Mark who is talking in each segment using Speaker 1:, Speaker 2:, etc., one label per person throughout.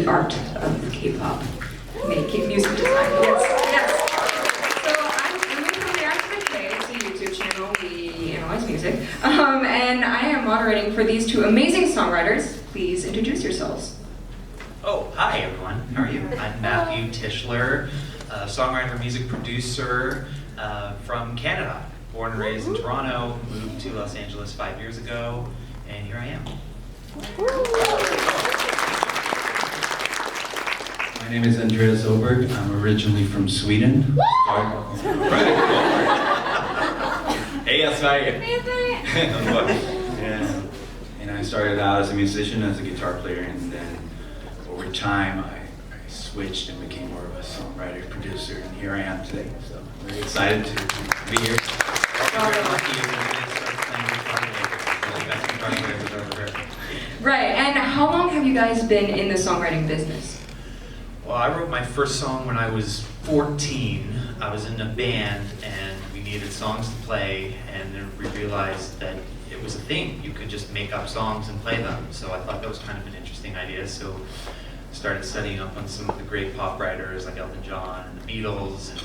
Speaker 1: the art of K-pop, making music design. Yes. So I'm coming from the Art of the K. It's a YouTube channel. We analyze music, and I am moderating for these two amazing songwriters. Please introduce yourselves.
Speaker 2: Oh, hi everyone. How are you? I'm Matthew Tischler, songwriter, music producer from Canada. Born and raised in Toronto, moved to Los Angeles 5 years ago, and here I am.
Speaker 3: My name is Andreas. I'm originally from Sweden.
Speaker 2: Hey, Sverige!
Speaker 3: Yeah. And I started out as a musician, as a guitar player, and then over time I switched and became more of a songwriter, producer, and here I am today. So I'm very excited to be here.
Speaker 1: Right, and how long have you guys been in the songwriting business?
Speaker 2: Well, I wrote my first song when I was 14. I was in a band and we needed songs to play, and then we realized that it was a thing. You could just make up songs and play them. So I thought that was kind of an interesting idea. So I started studying up on some of the great pop writers like Elton John and the Beatles, and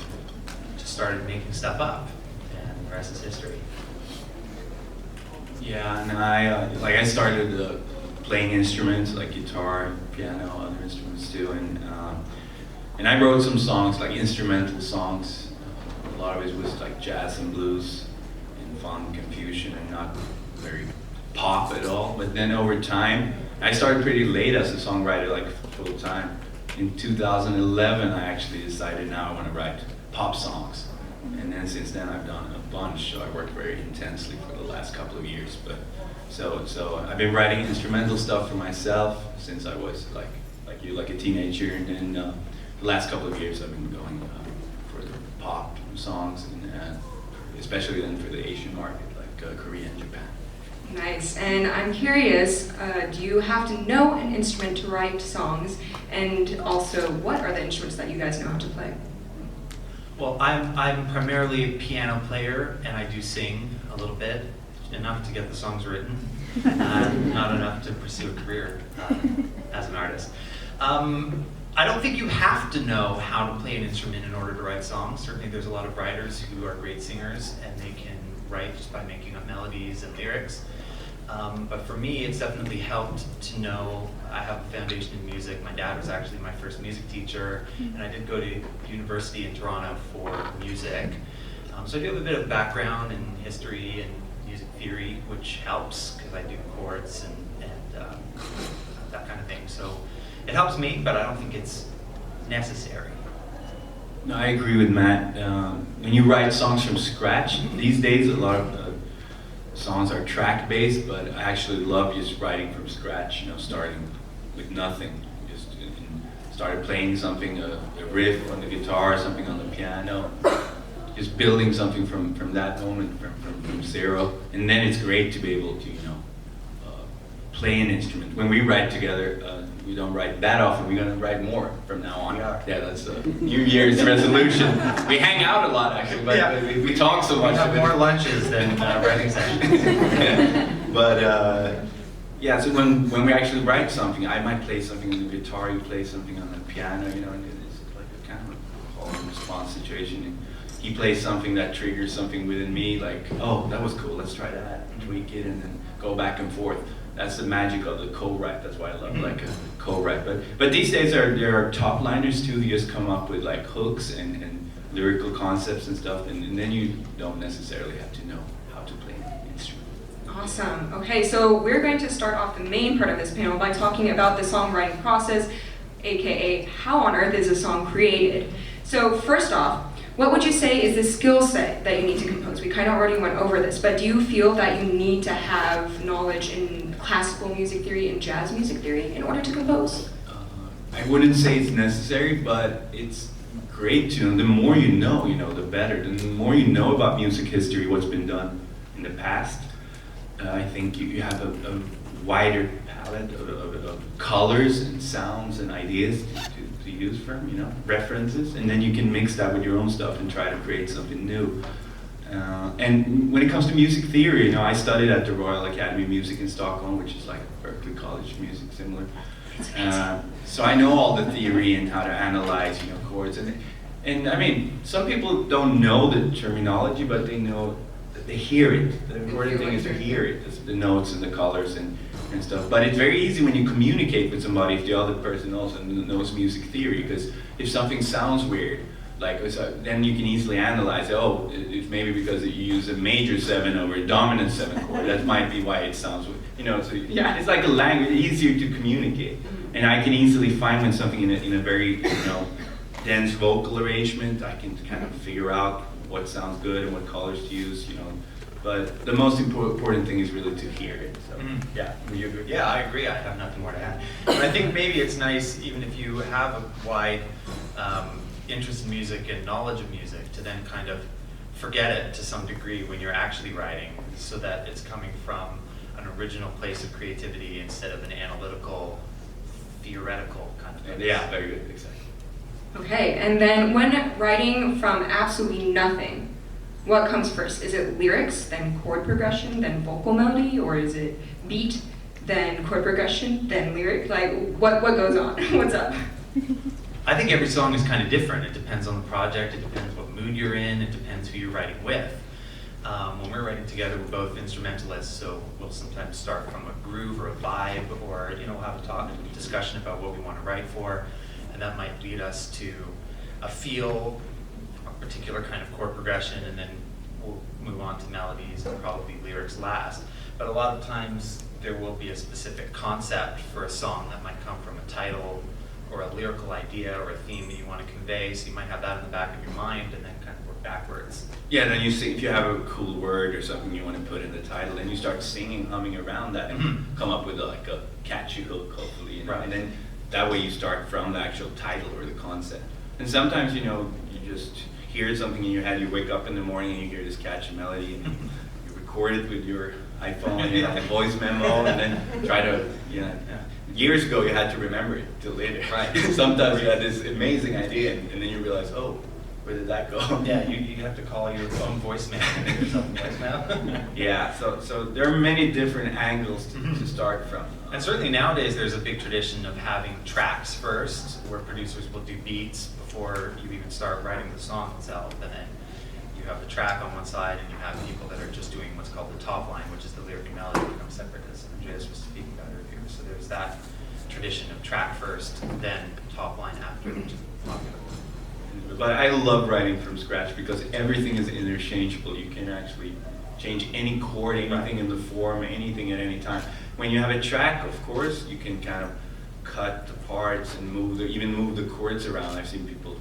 Speaker 2: just started making stuff up. And the rest is history.
Speaker 3: Yeah, and I started playing instruments like guitar, piano, other instruments too, and I wrote some songs, like instrumental songs. A lot of it was like jazz and blues and funk and fusion, and not very pop at all. But then over time, I started pretty late as a songwriter, like full time. In 2011, I actually decided now I want to write pop songs. And then since then I've done a bunch, so I worked very intensely for the last couple of years. But so I've been writing instrumental stuff for myself since I was like a teenager, and then the last couple of years I've been going for the pop songs, and especially then for the Asian market, like Korea and Japan.
Speaker 1: Nice, and I'm curious, do you have to know an instrument to write songs? And also, what are the instruments that you guys know how to play?
Speaker 2: Well, I'm primarily a piano player, and I do sing a little bit, enough to get the songs written, not enough to pursue a career as an artist. I don't think you have to know how to play an instrument in order to write songs. Certainly there's a lot of writers who are great singers, and they can write just by making up melodies and lyrics. But for me, it's definitely helped to know I have a foundation in music. My dad was actually my first music teacher, and I did go to university in Toronto for music. So I do have a bit of background in history and music theory, which helps because I do chords and that kind of thing. So it helps me, but I don't think it's necessary.
Speaker 3: No, I agree with Matt. When you write songs from scratch, these days a lot of songs are track-based, but I actually love just writing from scratch, starting with nothing. Just started playing something, a riff on the guitar, something on the piano, just building something from that moment, from zero. And then it's great to be able to, play an instrument. When we write together, we don't write that often. We're gonna write more from now on. Yeah, that's a New Year's resolution. We hang out a lot actually, but yeah, we talk so much.
Speaker 2: We have more lunches than writing sessions.
Speaker 3: But yeah, so when we actually write something, I might play something on the guitar, you play something on the piano, and it's like a kind of a call and response situation. And he plays something that triggers something within me, like, oh, that was cool, let's try that, and tweak it, and then go back and forth. That's the magic of the co-write. That's why I love like a co-write. But these days there are top liners too. You just come up with like hooks and lyrical concepts and stuff, and then you don't necessarily have to know how to play an instrument.
Speaker 1: Awesome. Okay, so we're going to start off the main part of this panel by talking about the songwriting process, aka how on earth is a song created. So first off, what would you say is the skill set that you need to compose? We kind of already went over this, but do you feel that you need to have knowledge in classical music theory and jazz music theory in order to compose?
Speaker 3: I wouldn't say it's necessary, but it's great to know. The more you know, the better. The more you know about music history, what's been done in the past, I think you have a wider palette of colors and sounds and ideas to use from, references, and then you can mix that with your own stuff and try to create something new. And when it comes to music theory, I studied at the Royal Academy of Music in Stockholm, which is like Berklee College of Music, similar. So I know all the theory and how to analyze, you know, chords. And I mean, some people don't know the terminology, but they know, they hear it. The important thing is to hear it, the notes and the colors and stuff. But it's very easy when you communicate with somebody if the other person also knows music theory, because if something sounds weird, like, then you can easily analyze, oh, it's maybe because you use a major 7 over a dominant 7 chord. That might be why it sounds weird. You know, so
Speaker 1: Yeah.
Speaker 3: it's like a language, easier to communicate. And I can easily find when something in a very, you know, dense vocal arrangement, I can kind of figure out what sounds good and what colors to use, you know. But the most important thing is really to hear it. So, yeah, would you agree?
Speaker 2: Yeah, I agree. I have nothing more to add. But I think maybe it's nice, even if you have a wide interest in music and knowledge of music, to then kind of forget it to some degree when you're actually writing, so that it's coming from an original place of creativity instead of an analytical, theoretical kind of thing.
Speaker 3: Yeah, very good, exactly.
Speaker 1: Okay, and then when writing from absolutely nothing, what comes first? Is it lyrics, then chord progression, then vocal melody, or is it beat, then chord progression, then lyric? Like, what goes on? What's up?
Speaker 2: I think every song is kind of different. It depends on the project, it depends what mood you're in, it depends who you're writing with. When we're writing together, we're both instrumentalists, so we'll sometimes start from a groove or a vibe, or we'll have a discussion about what we want to write for, and that might lead us to a feel, a particular kind of chord progression, and then we'll move on to melodies and probably lyrics last. But a lot of times there will be a specific concept for a song that might come from a title or a lyrical idea or a theme that you want to convey, so you might have that in the back of your mind and then kind of work backwards.
Speaker 3: Yeah, then you see if you have a cool word or something you want to put in the title, then you start singing, humming around that, and come up with like a catchy hook, hopefully, you know?
Speaker 2: Right.
Speaker 3: And then that way you start from the actual title or the concept. And sometimes, you know, you just hear something in your head, you wake up in the morning and you hear this catchy melody, and you record it with your iPhone, and you have a voice memo, and then try to, you know. Years ago, you had to remember it till later.
Speaker 2: Right.
Speaker 3: Sometimes you had this amazing idea, and then you realize, oh, where did that go?
Speaker 2: Yeah, you have to call your own voicemail and make yourself a voicemail.
Speaker 3: Yeah, so there are many different angles to start from.
Speaker 2: And certainly nowadays there's a big tradition of having tracks first, where producers will do beats before you even start writing the song itself, and then you have the track on one side, and you have people that are just doing what's called the top line, which is the lyric and melody that comes separate, as Andreas was speaking about earlier. So there's that tradition of track first, then top line after, which is popular.
Speaker 3: But I love writing from scratch because everything is interchangeable. You can actually change any chord, anything in the form, anything at any time. When you have a track, of course, you can kind of cut the parts and even move the chords around. I've seen people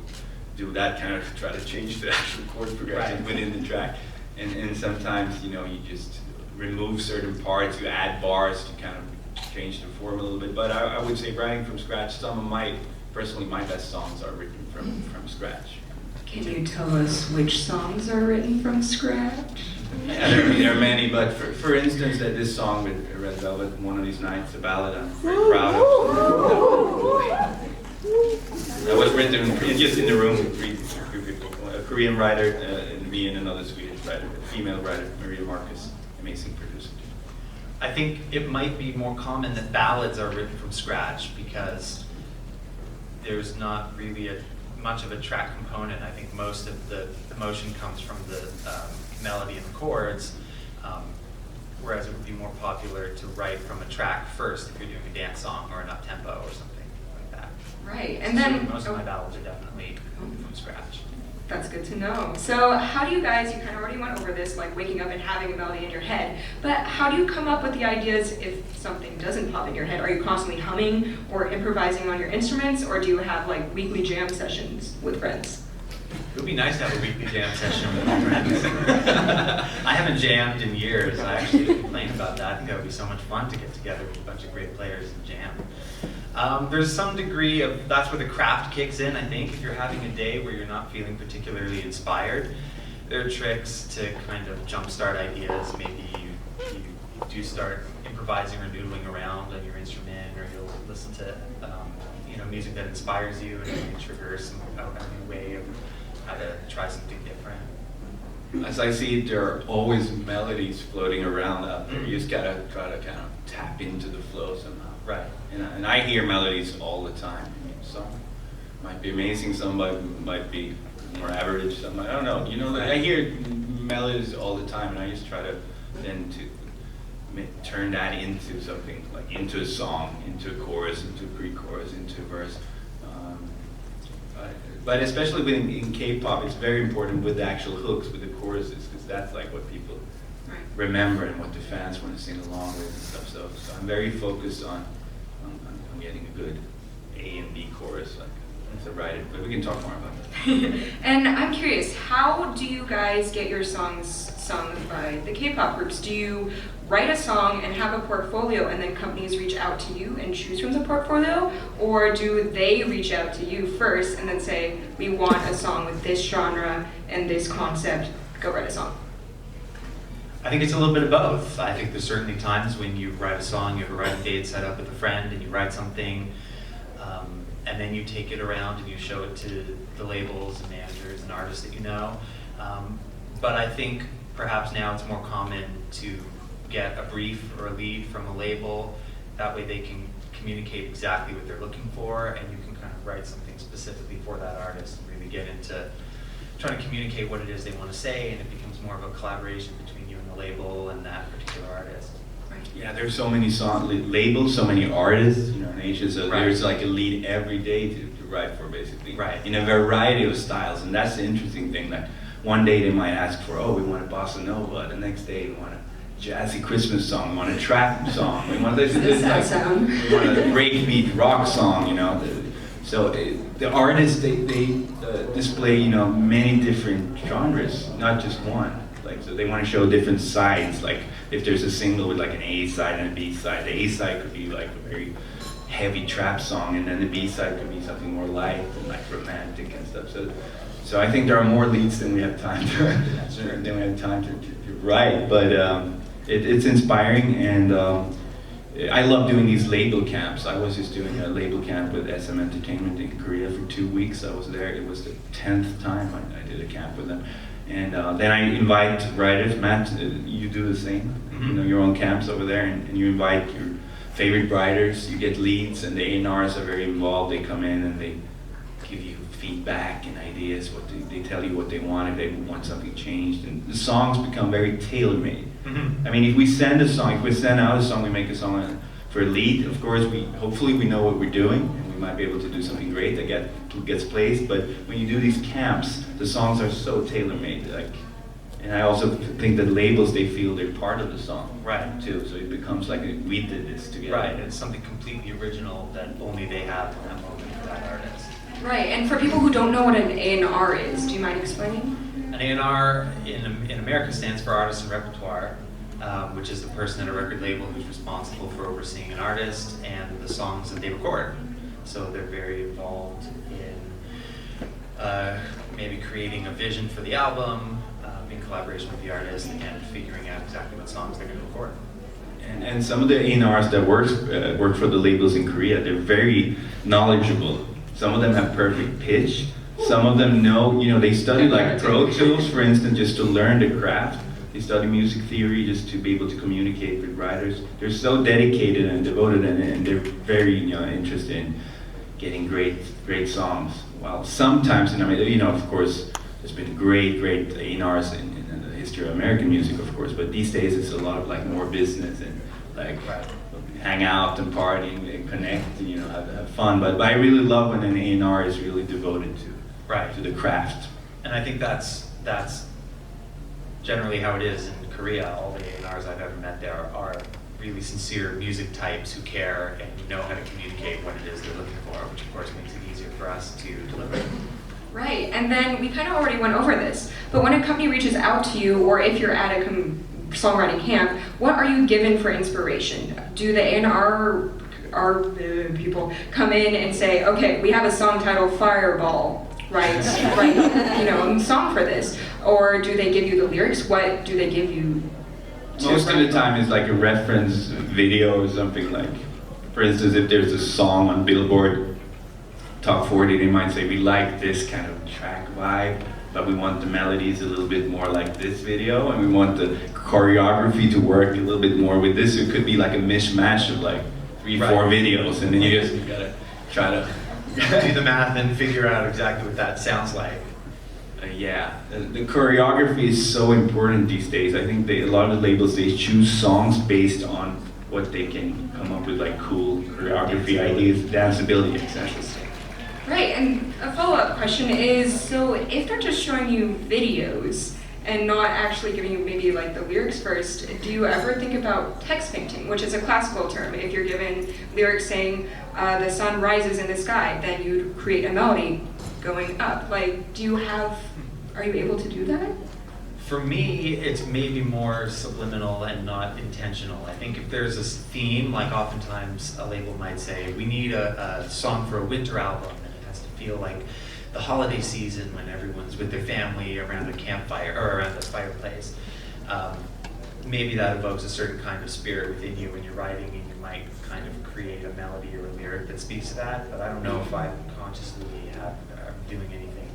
Speaker 3: do that, kind of try to change the actual chord progression within the track. And sometimes, you know, you just remove certain parts, you add bars to kind of change the form a little bit. But I would say writing from scratch, some of my best songs are written from scratch.
Speaker 1: Can you tell us which songs are written from scratch?
Speaker 3: Yeah, there are many, but for instance, this song with Red Velvet, One of These Nights, a ballad I'm very proud of. That was written just in the room with three people, a Korean writer, and me and another Swedish writer, a female writer, Maria Marcus, amazing producer.
Speaker 2: I think it might be more common that ballads are written from scratch because there's not really much of a track component. I think most of the emotion comes from the melody and the chords, whereas it would be more popular to write from a track first if you're doing a dance song or an up-tempo or something like that.
Speaker 1: Right, and then
Speaker 2: most of my ballads are definitely from scratch.
Speaker 1: That's good to know. So how do you guys, you kind of already went over this, like waking up and having a melody in your head, but how do you come up with the ideas if something doesn't pop in your head? Are you constantly humming or improvising on your instruments, or do you have like weekly jam sessions with friends?
Speaker 2: It would be nice to have a weekly jam session with my friends. I haven't jammed in years. I actually complain about that. I think that would be so much fun to get together with a bunch of great players and jam. There's some degree of, that's where the craft kicks in, I think. If you're having a day where you're not feeling particularly inspired, there are tricks to kind of jumpstart ideas. Maybe you do start improvising or noodling around on your instrument, or you'll listen to music that inspires you, and it triggers a new way of how to try something different.
Speaker 3: As I see it, there are always melodies floating around out there. You just gotta try to kind of tap into the flow somehow.
Speaker 2: Right.
Speaker 3: And I hear melodies all the time. Some might be amazing, some might be more average, some I don't know. You know, I hear melodies all the time, and I just try to then turn that into something, like into a song, into a chorus, into a pre-chorus, into a verse. But especially in K-pop, it's very important with the actual hooks, with the choruses, because that's like what people remember and what the fans want to sing along with and stuff. So I'm very focused on getting a good A and B chorus, like to write it. But we can talk more about that.
Speaker 1: And I'm curious, how do you guys get your songs sung by the K-pop groups? Do you write a song and have a portfolio, and then companies reach out to you and choose from the portfolio? Or do they reach out to you first and then say, we want a song with this genre and this concept, go write a song?
Speaker 2: I think it's a little bit of both. I think there's certainly times when you write a song, you have a writing date set up with a friend, and you write something, and then you take it around and you show it to the labels and managers and artists that you know. But I think perhaps now it's more common to get a brief or a lead from a label. That way they can communicate exactly what they're looking for, and you can kind of write something specifically for that artist and really get into trying to communicate what it is they want to say, and it becomes more of a collaboration between you and the label and that particular artist.
Speaker 3: Yeah, there's so many labels, so many artists, you know, in Asia, so
Speaker 2: Right.
Speaker 3: there's like a lead every day to write for, basically.
Speaker 2: Right.
Speaker 3: In a variety of styles, and that's the interesting thing, that one day they might ask for, oh, we want a bossa nova, the next day we want a jazzy Christmas song, we want a trap song, we want this, we want a breakbeat rock song, you know. So the artists, they display, you know, many different genres, not just one. Like, so they want to show different sides. Like, if there's a single with like an A side and a B side, the A side could be like a very heavy trap song, and then the B side could be something more light and like romantic and stuff. So I think there are more leads than we have time to write. But it's inspiring, and I love doing these label camps. I was just doing a label camp with SM Entertainment in Korea for 2 weeks. I was there. It was the 10th time I did a camp with them. And then I invite writers. Matt, you do the same.
Speaker 2: Mm-hmm.
Speaker 3: You know, your own camps over there, and you invite your favorite writers. You get leads, and the A&Rs are very involved. They come in and they give you feedback and ideas. They tell you what they want, if they want something changed, and the songs become very tailor-made.
Speaker 2: Mm-hmm.
Speaker 3: I mean, if we send out a song, we make a song for a lead. Of course, hopefully we know what we're doing, and we might be able to do something great that gets placed. But when you do these camps, the songs are so tailor-made. Like, and I also think that labels, they feel they're part of the song,
Speaker 2: Right.
Speaker 3: too. So it becomes like we did this together.
Speaker 2: Right, it's something completely original that only they have in that moment for that artist.
Speaker 1: Right, and for people who don't know what an A&R is, do you mind explaining?
Speaker 2: An A&R in America stands for Artist and Repertoire, which is the person at a record label who's responsible for overseeing an artist and the songs that they record. So they're very involved in maybe creating a vision for the album, in collaboration with the artist, and figuring out exactly what songs they're going to record.
Speaker 3: And some of the A&Rs that work for the labels in Korea, they're very knowledgeable. Some of them have perfect pitch. Some of them know, you know, they study like Pro Tools, for instance, just to learn the craft. They study music theory just to be able to communicate with writers. They're so dedicated and devoted, and they're very, you know, interested in getting great songs. While sometimes, and I mean, you know, of course, there's been great A&Rs in the history of American music, of course, but these days it's a lot of like more business and like hang out and party and connect and, you know, have fun. But I really love when an A&R is really devoted to the craft.
Speaker 2: And I think that's generally how it is in Korea. All the A&Rs I've ever met there are really sincere music types who care and who know how to communicate what it is they're looking for, which of course makes it easier for us to deliver.
Speaker 1: Right, and then we kind of already went over this, but when a company reaches out to you, or if you're at a songwriting camp, what are you given for inspiration? Do the A&R people come in and say, okay, we have a song titled Fireball, write you know, a song for this? Or do they give you the lyrics? What do they give you?
Speaker 3: Most of the time it's like a reference video or something. Like, for instance, if there's a song on Billboard Top 40, they might say, we like this kind of track vibe, but we want the melodies a little bit more like this video, and we want the choreography to work a little bit more with this. It could be like a mishmash of like 3,
Speaker 2: Right.
Speaker 3: 4 videos, and then you gotta try to
Speaker 2: Do the math and figure out exactly what that sounds like.
Speaker 3: yeah, the choreography is so important these days. I think a lot of the labels, they choose songs based on what they can come up with, like cool choreography ideas, danceability, exactly.
Speaker 1: Right, and a follow-up question is, so if they're just showing you videos and not actually giving you maybe like the lyrics first, do you ever think about text painting, which is a classical term? If you're given lyrics saying the sun rises in the sky, then you'd create a melody going up. Like, are you able to do that?
Speaker 2: For me, it's maybe more subliminal and not intentional. I think if there's a theme, like oftentimes a label might say, we need a song for a winter album, and it has to feel like the holiday season when everyone's with their family around a campfire or around a fireplace. Maybe that evokes a certain kind of spirit within you when you're writing, and you might kind of create a melody or a lyric that speaks to that. But I don't know if I consciously am doing anything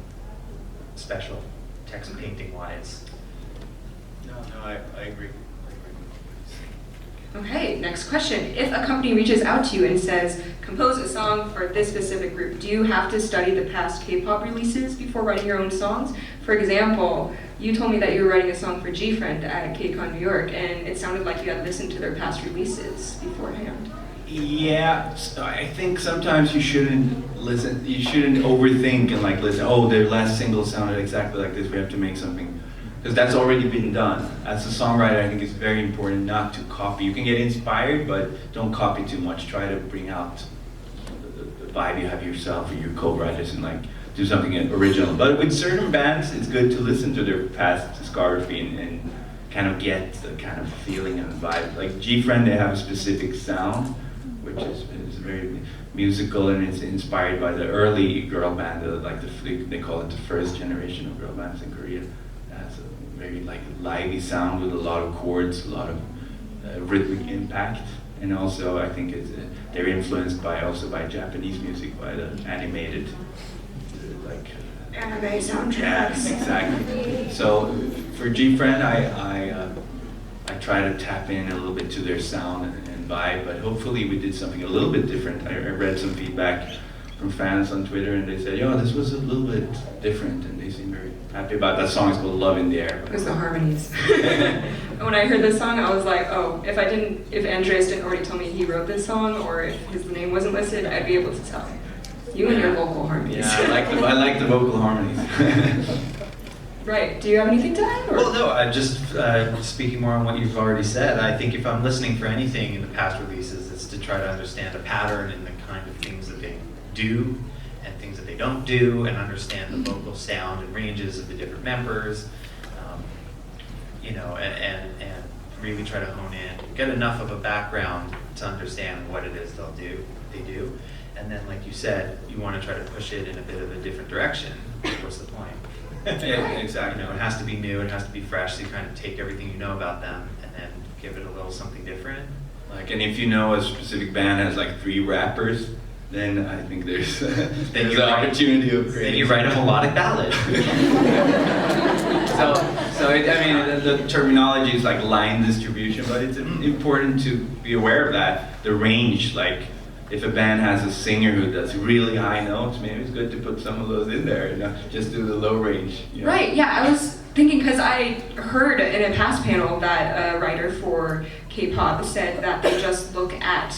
Speaker 2: special, text painting wise.
Speaker 3: No, I agree.
Speaker 1: Okay, next question. If a company reaches out to you and says, compose a song for this specific group, do you have to study the past K-pop releases before writing your own songs? For example, you told me that you were writing a song for G-Friend at KCON New York, and it sounded like you had listened to their past releases beforehand.
Speaker 3: Yeah, so I think sometimes you shouldn't listen, you shouldn't overthink and like listen, oh, their last single sounded exactly like this, we have to make something. Because that's already been done. As a songwriter, I think it's very important not to copy. You can get inspired, but don't copy too much. Try to bring out the vibe you have yourself or your co-writers and like do something original. But with certain bands, it's good to listen to their past discography and kind of get the kind of feeling and vibe. Like G-Friend, they have a specific sound, which is very musical, and it's inspired by the early girl band, they call it the first generation of girl bands in Korea. That's a very like lively sound with a lot of chords, a lot of rhythmic impact, and also I think they're influenced by Japanese music, by the animated
Speaker 1: Anime soundtracks.
Speaker 3: Yeah, exactly. So for G-Friend, I try to tap in a little bit to their sound and vibe, but hopefully we did something a little bit different. I read some feedback from fans on Twitter, and they said, "Yo, this was a little bit different," and they seem very happy about that song. It's called "Love in the Air."
Speaker 1: It was the harmonies. When I heard this song, I was like, oh, if Andreas didn't already tell me he wrote this song, or if his name wasn't listed, I'd be able to tell. You and your vocal harmonies.
Speaker 3: Yeah, I like the vocal harmonies.
Speaker 1: Right. Do you have anything to add? Or?
Speaker 2: Well, no, I just speaking more on what you've already said. I think if I'm listening for anything in the past releases, it's to try to understand a pattern in the kind of things that they do and things that they don't do, and understand the vocal sound and ranges of the different members, and really try to hone in, get enough of a background to understand what it is they do, and then, like you said, you want to try to push it in a bit of a different direction. What's the point?
Speaker 3: Yeah, exactly.
Speaker 2: It has to be new, it has to be fresh, so you kind of take everything you know about them and then give it a little something different.
Speaker 3: And if you know a specific band has like 3 rappers, then I think there's an opportunity of creating.
Speaker 2: Then you write a melodic ballad.
Speaker 3: The terminology is like line distribution, but it's important to be aware of that. The range, like if a band has a singer who does really high notes, maybe it's good to put some of those in there, just do the low range.
Speaker 1: Right, yeah, I was thinking, because I heard in a past panel that a writer for K-pop said that they just look at,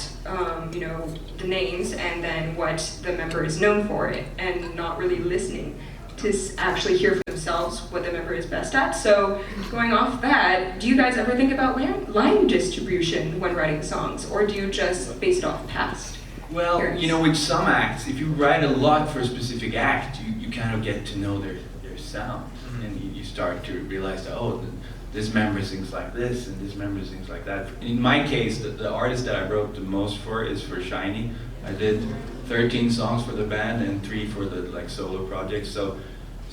Speaker 1: the names and then what the member is known for, and not really listening to actually hear for themselves what the member is best at. So going off that, do you guys ever think about line distribution when writing songs, or do you just base it off past?
Speaker 3: Well, with some acts, if you write a lot for a specific act, you kind of get to know their sound, and you start to realize that, this member sings like this, and this member sings like that. In my case, the artist that I wrote the most for is for Shiny. I did 13 songs for the band and 3 for the solo projects. So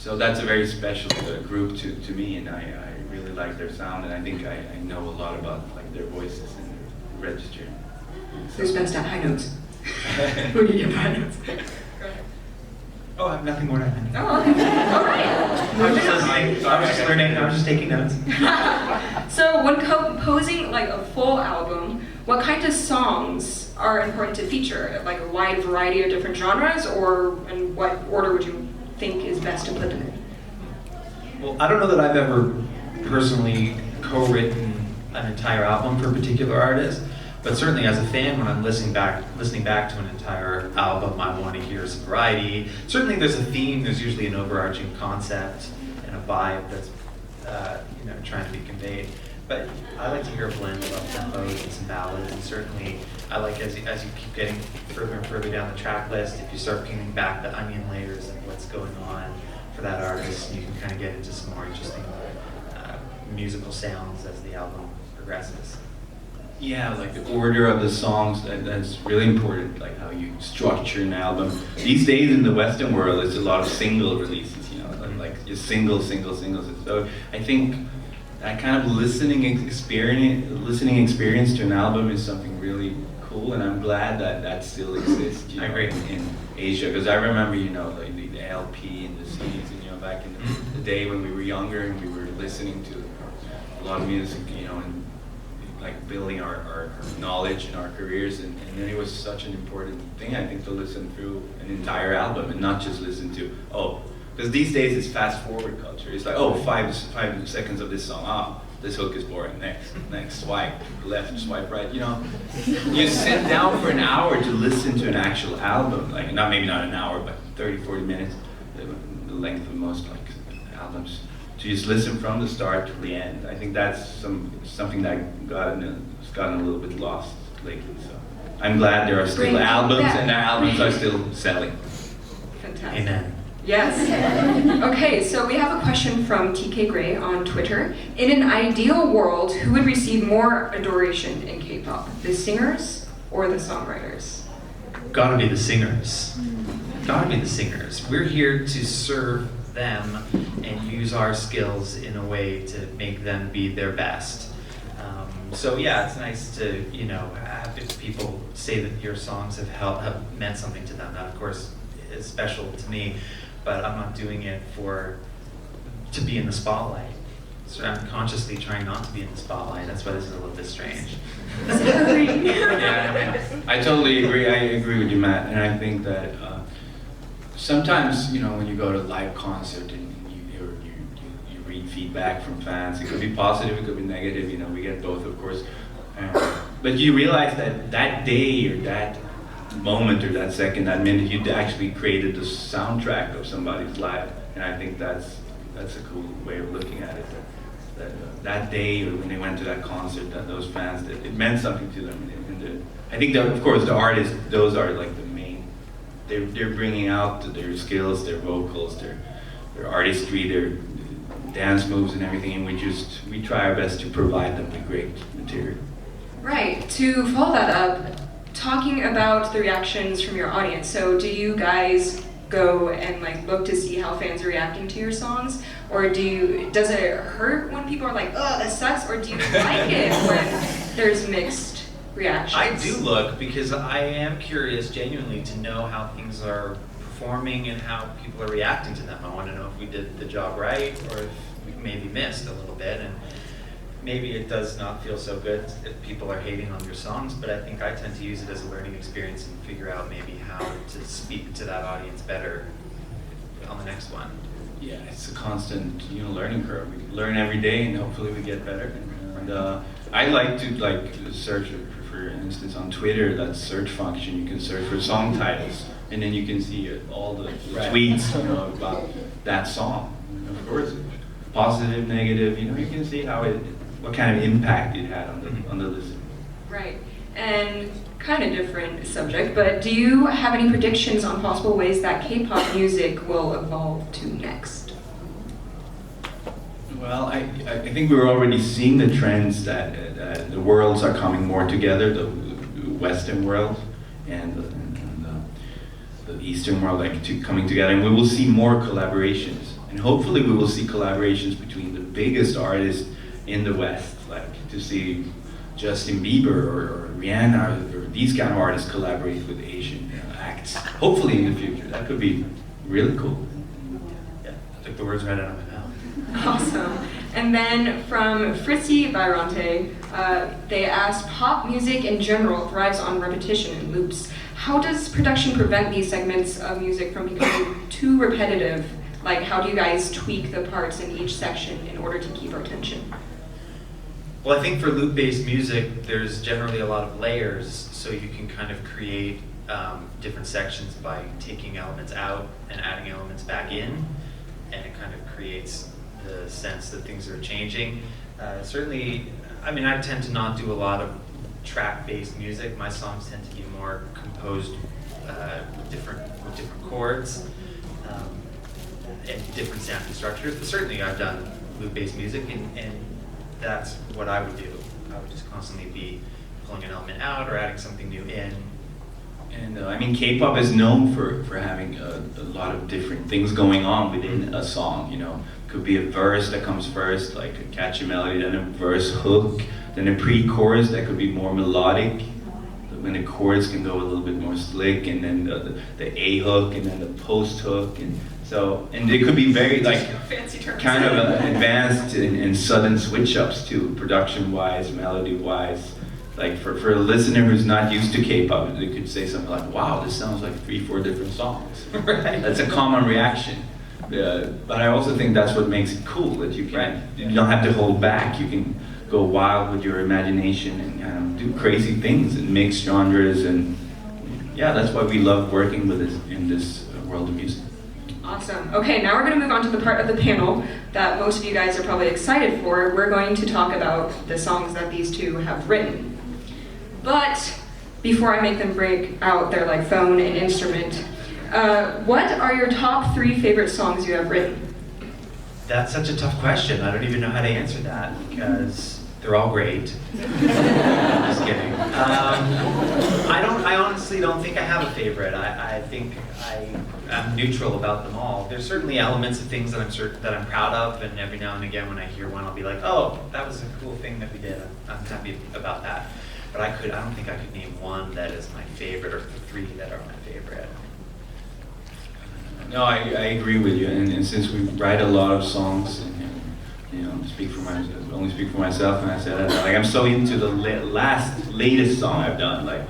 Speaker 3: that's a very special group to me, and I really like their sound, and I think I know a lot about their voices and their register.
Speaker 1: Who's best at high notes? Who do you get high notes?
Speaker 2: Oh, I have nothing more to add.
Speaker 1: Oh, okay. All right.
Speaker 2: I was just listening. I was just learning. I was just taking notes.
Speaker 1: So when composing a full album, what kind of songs are important to feature? Like a wide variety of different genres, or in what order would you think is best to put them in?
Speaker 2: Well, I don't know that I've ever personally co-written an entire album for a particular artist, but certainly as a fan, when I'm listening back to an entire album, I want to hear some variety. Certainly there's a theme, there's usually an overarching concept and a vibe that's trying to be conveyed. But I like to hear a blend of up-tempos and some ballads, and certainly I like as you keep getting further and further down the track list, if you start peeling back the onion layers of what's going on for that artist, you can kind of get into some more interesting musical sounds as the album progresses.
Speaker 3: Yeah, like the order of the songs, that's really important, like how you structure an album. These days in the Western world, it's a lot of single releases, like just singles. So I think that kind of listening experience to an album is something really cool, and I'm glad that still exists.
Speaker 2: I agree.
Speaker 3: In Asia, because I remember, like the LP and the CDs, and back in the day when we were younger and we were listening to a lot of music, and like building our knowledge and our careers, and then it was such an important thing, I think, to listen through an entire album and not just listen to, because these days it's fast forward culture. It's like, 5 seconds of this song, this hook is boring, next, swipe left, swipe right, You sit down for an hour to listen to an actual album, like maybe not an hour, but 30, 40 minutes, the length of most albums, to just listen from the start to the end. I think that's something that has gotten a little bit lost lately. So I'm glad there are still albums, and our albums are still selling.
Speaker 1: Fantastic.
Speaker 2: Amen.
Speaker 1: Yes. Okay, so we have a question from TK Gray on Twitter. In an ideal world, who would receive more adoration in K-pop? The singers or the songwriters?
Speaker 2: Gotta be the singers. Gotta be the singers. We're here to serve them and use our skills in a way to make them be their best. So yeah, it's nice to have if people say that your songs have meant something to them. That of course is special to me, but I'm not doing it to be in the spotlight. So I'm consciously trying not to be in the spotlight. That's why this is a little bit strange.
Speaker 3: Yeah, I totally agree. I agree with you, Matt, and I think that sometimes, when you go to a live concert and you read feedback from fans, it could be positive, it could be negative, we get both, of course. But you realize that day or that moment or that second, that minute, you actually created the soundtrack of somebody's life, and I think that's a cool way of looking at it. That day, or when they went to that concert, that those fans, that it meant something to them. And I think that, of course, the artists, those are like the main. They're bringing out their skills, their vocals, their artistry, their dance moves and everything, and we try our best to provide them with great material.
Speaker 1: Right. To follow that up, talking about the reactions from your audience. So do you guys go and look to see how fans are reacting to your songs, or does it hurt when people are like, "Oh, that sucks," or do you like it when there's mixed reactions?
Speaker 2: I do look because I am curious genuinely to know how things are performing and how people are reacting to them. I want to know if we did the job right or if we maybe missed a little bit, and maybe it does not feel so good if people are hating on your songs, but I think I tend to use it as a learning experience and figure out maybe how to speak to that audience better on the next one.
Speaker 3: Yeah, it's a constant, learning curve. We learn every day, and hopefully we get better. And I like to search, for instance, on Twitter, that search function. You can search for song titles, and then you can see all the tweets, about that song. And of course, positive, negative. You can see what kind of impact it had on the listener.
Speaker 1: Right. And kind of different subject, but do you have any predictions on possible ways that K-pop music will evolve to next?
Speaker 3: Well, I think we're already seeing the trends that the worlds are coming more together, the Western world and the Eastern world coming together, and we will see more collaborations. And hopefully we will see collaborations between the biggest artists in the West, to see Justin Bieber or Rihanna or these kind of artists collaborate with Asian acts. Hopefully in the future, that could be really cool.
Speaker 2: Yeah, I took the words right out of my mouth.
Speaker 1: Awesome. And then from Fritzi Virante, they asked, pop music in general thrives on repetition and loops. How does production prevent these segments of music from becoming too repetitive? Like, how do you guys tweak the parts in each section in order to keep our attention?
Speaker 2: Well, I think for loop-based music, there's generally a lot of layers, so you can kind of create different sections by taking elements out and adding elements back in, and it kind of creates the sense that things are changing. Certainly, I mean, I tend to not do a lot of track-based music. My songs tend to be more composed with different chords and different sounding structures. But certainly, I've done loop-based music, and that's what I would do. I would just constantly be pulling an element out or adding something new in.
Speaker 3: And I mean, K-pop is known for having a lot of different things going on within a song, you know. Could be a verse that comes first, like a catchy melody, then a verse hook, then a pre-chorus that could be more melodic, when the chords can go a little bit more slick, and then the A hook, and then the post hook, and so, and it could be very like
Speaker 1: fancy terms.
Speaker 3: kind of advanced and sudden switch ups too, production wise, melody wise. Like for a listener who's not used to K-pop, they could say something like, "Wow, this sounds like 3-4 different songs."
Speaker 2: Right.
Speaker 3: That's a common reaction. But I also think that's what makes it cool, that you can,
Speaker 2: Right.
Speaker 3: you don't have to hold back. You can go wild with your imagination and do crazy things and mix genres, and yeah, that's why we love working with this in this world of music.
Speaker 1: Awesome. Okay, now we're going to move on to the part of the panel that most of you guys are probably excited for. We're going to talk about the songs that these two have written. But before I make them break out their like phone and instrument, what are your top 3 favorite songs you have written?
Speaker 2: That's such a tough question. I don't even know how to answer that because they're all great. Just kidding. I honestly don't think I have a favorite. I think I'm neutral about them all. There's certainly elements of things that I'm proud of, and every now and again when I hear one, I'll be like, oh, that was a cool thing that we did. I'm happy about that. But I don't think I could name one that is my favorite, or the 3 that are my favorite.
Speaker 3: No, I agree with you, and since we write a lot of songs, and you know, only speak for myself, and I said that, like, I'm so into the latest song I've done. Like,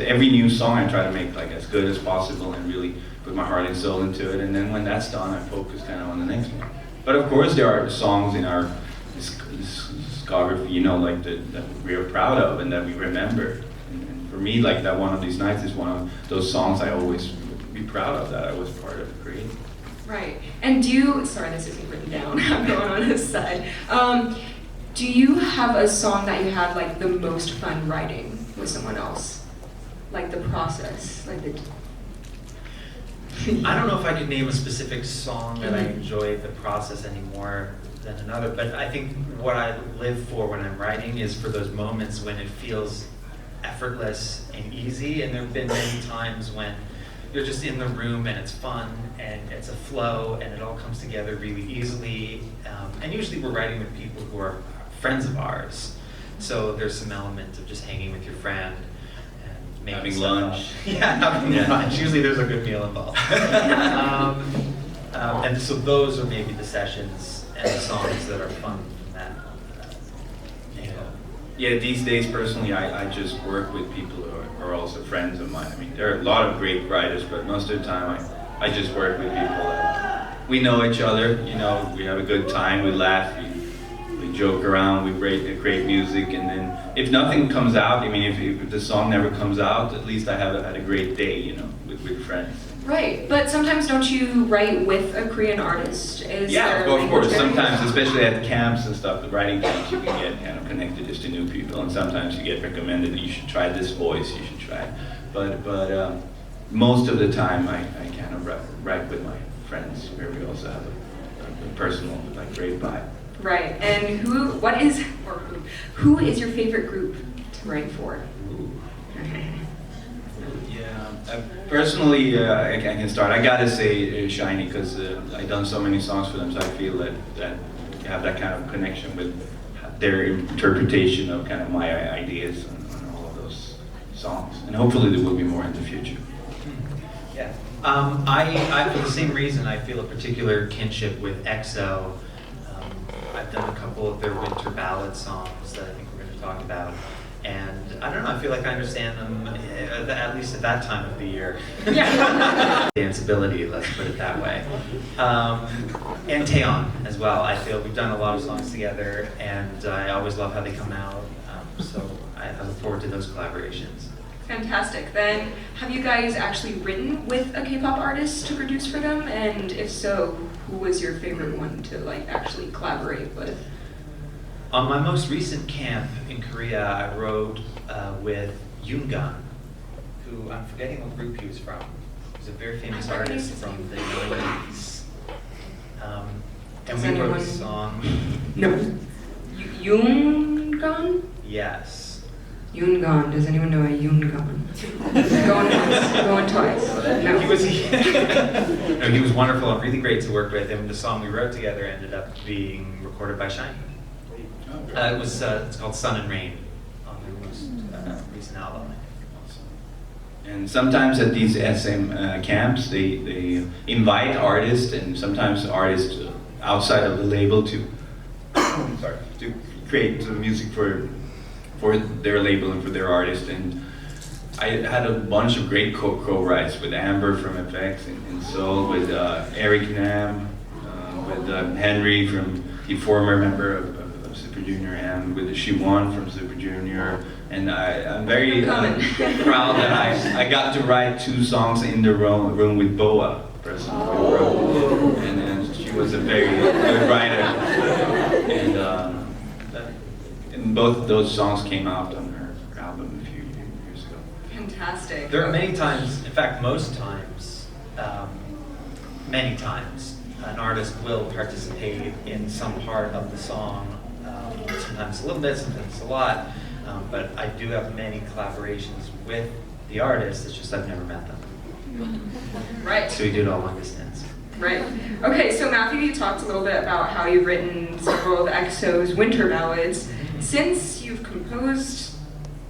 Speaker 3: every new song I try to make like as good as possible and really put my heart and soul into it. And then when that's done, I focus kind of on the next one. But of course, there are songs in our discography, you know, like that we are proud of and that we remember. And for me, like that One of These Nights is one of those songs I always be proud of, that I was part of creating.
Speaker 1: Right. And sorry, this isn't written down. I'm going on this side. Do you have a song that you have like the most fun writing with someone else? Like the process, like the...
Speaker 2: I don't know if I could name a specific song that I enjoy the process any more than another, but I think what I live for when I'm writing is for those moments when it feels effortless and easy, and there have been many times when you're just in the room and it's fun and it's a flow and it all comes together really easily, and usually we're writing with people who are friends of ours, so there's some element of just hanging with your friend.
Speaker 3: Having lunch.
Speaker 2: Yeah, having lunch. Usually there's a good meal involved. And so those are maybe the sessions and the songs that are fun from that.
Speaker 3: Yeah, these days personally, I just work with people who are also friends of mine. I mean, there are a lot of great writers, but most of the time I just work with people that we know each other, you know, we have a good time, we laugh, we joke around, we create great music, and then if nothing comes out, I mean, if the song never comes out, at least I have had a great day, you know, with friends.
Speaker 1: Right, but sometimes don't you write with a Korean artist?
Speaker 3: Yeah, of course. Sometimes, especially at camps and stuff, the writing camps, you can get kind of connected just to new people, and sometimes you get recommended that you should try this voice, you should try. But most of the time, I kind of write with my friends, where we also have a personal, like, great vibe.
Speaker 1: Right, and who is your favorite group to write for?
Speaker 3: Ooh. Yeah, personally, I can start. I gotta say Shiny, because I've done so many songs for them, so I feel that you have that kind of connection with their interpretation of kind of my ideas on all of those songs. And hopefully there will be more in the future.
Speaker 2: Yeah. I for the same reason, I feel a particular kinship with EXO. I I've done a couple of their winter ballad songs that I think we're going to talk about. And I don't know, I feel like I understand them, at least at that time of the year.
Speaker 1: Yeah.
Speaker 2: Danceability, let's put it that way. And KCON as well. I feel we've done a lot of songs together, and I always love how they come out. So I look forward to those collaborations.
Speaker 1: Fantastic. Then, have you guys actually written with a K-pop artist to produce for them? And if so, who was your favorite one to like actually collaborate with?
Speaker 2: On my most recent camp in Korea, I rode with Yoongun, who I'm forgetting what group he was from. He's a very famous
Speaker 1: I
Speaker 2: artist
Speaker 1: recognize
Speaker 2: from
Speaker 1: his
Speaker 2: the
Speaker 1: name.
Speaker 2: 90s. And
Speaker 1: Does
Speaker 2: we wrote
Speaker 1: anyone-
Speaker 2: a song.
Speaker 1: No. Yoongun?
Speaker 2: Yes.
Speaker 1: Yoongun. Does anyone know a Yoongun? Going once, going twice. No.
Speaker 2: He was no, he was wonderful and really great to work with. And the song we wrote together ended up being recorded by Shine. It's called Sun and Rain on their most recent album.
Speaker 3: And sometimes at these SM camps, they invite artists, and sometimes artists outside of the label to to create music for their label and for their artist. And I had a bunch of great co-writes with Amber from FX in Seoul, with Eric Nam, with Henry from the former member of Super Junior, and with Shiwon from Super Junior. And I'm very proud that I got to write 2 songs in the room with Boa, President Boa. And she was a very good writer. And both of those songs came out on her album a few years ago.
Speaker 1: Fantastic.
Speaker 2: There are many times, in fact, most times, many times, an artist will participate in some part of the song. Sometimes a little bit, sometimes a lot. But I do have many collaborations with the artist. It's just I've never met them.
Speaker 1: Right.
Speaker 2: So we do it all long distance.
Speaker 1: Right. Okay, so Matthew, you talked a little bit about how you've written several of EXO's winter ballads. Since you've composed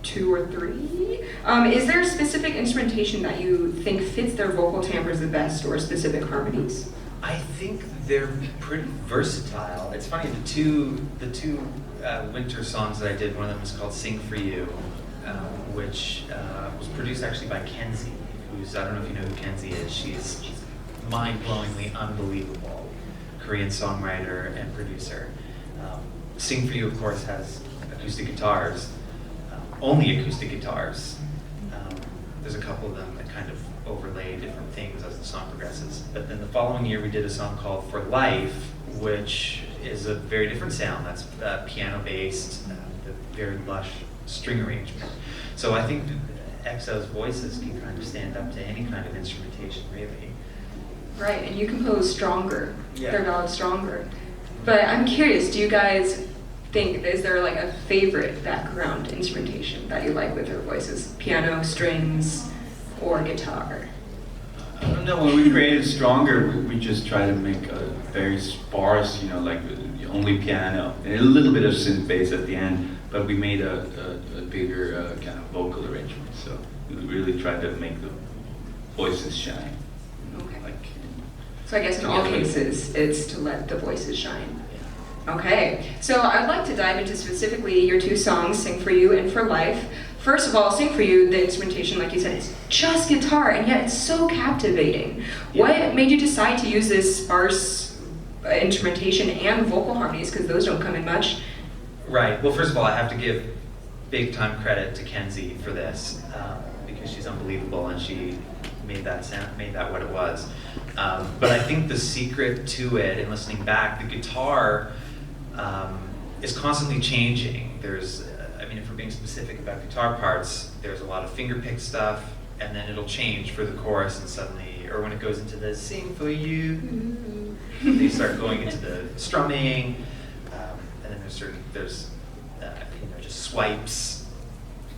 Speaker 1: 2 or 3, is there a specific instrumentation that you think fits their vocal timbres the best, or specific harmonies?
Speaker 2: I think they're pretty versatile. It's funny, the two winter songs that I did, one of them was called Sing For You, which was produced actually by Kenzie, who's, I don't know if you know who Kenzie is, she's mind-blowingly unbelievable Korean songwriter and producer. Sing For You, of course, has acoustic guitars, only acoustic guitars. There's a couple of them that kind of overlay different things as the song progresses. But then the following year we did a song called For Life, which is a very different sound. That's piano-based, the very lush string arrangement. So I think EXO's voices can kind of stand up to any kind of instrumentation, really.
Speaker 1: Right, and you compose Stronger,
Speaker 2: Yeah.
Speaker 1: their ballad Stronger. But I'm curious, do you guys think, is there like a favorite background instrumentation that you like with their voices? Piano, strings, or guitar?
Speaker 3: I don't know, when we created Stronger, we just try to make a very sparse, like only piano, and a little bit of synth bass at the end, but we made a bigger kind of vocal arrangement, so we really tried to make the voices shine.
Speaker 1: Okay.
Speaker 3: Like,
Speaker 1: So I guess in all cases, it's to let the voices shine. Okay, so I'd like to dive into specifically your 2 songs, Sing For You and For Life. First of all, Sing For You, the instrumentation, like you said, is just guitar, and yet it's so captivating.
Speaker 3: Yeah.
Speaker 1: What made you decide to use this sparse instrumentation and vocal harmonies, because those don't come in much?
Speaker 2: Right. Well, first of all, I have to give big time credit to Kenzie for this, because she's unbelievable and she made that what it was. But I think the secret to it, and listening back, the guitar is constantly changing. There's, if we're being specific about guitar parts, there's a lot of fingerpick stuff, and then it'll change for the chorus, and suddenly, or when it goes into the Sing For You, they start going into the strumming, and then there's just swipes,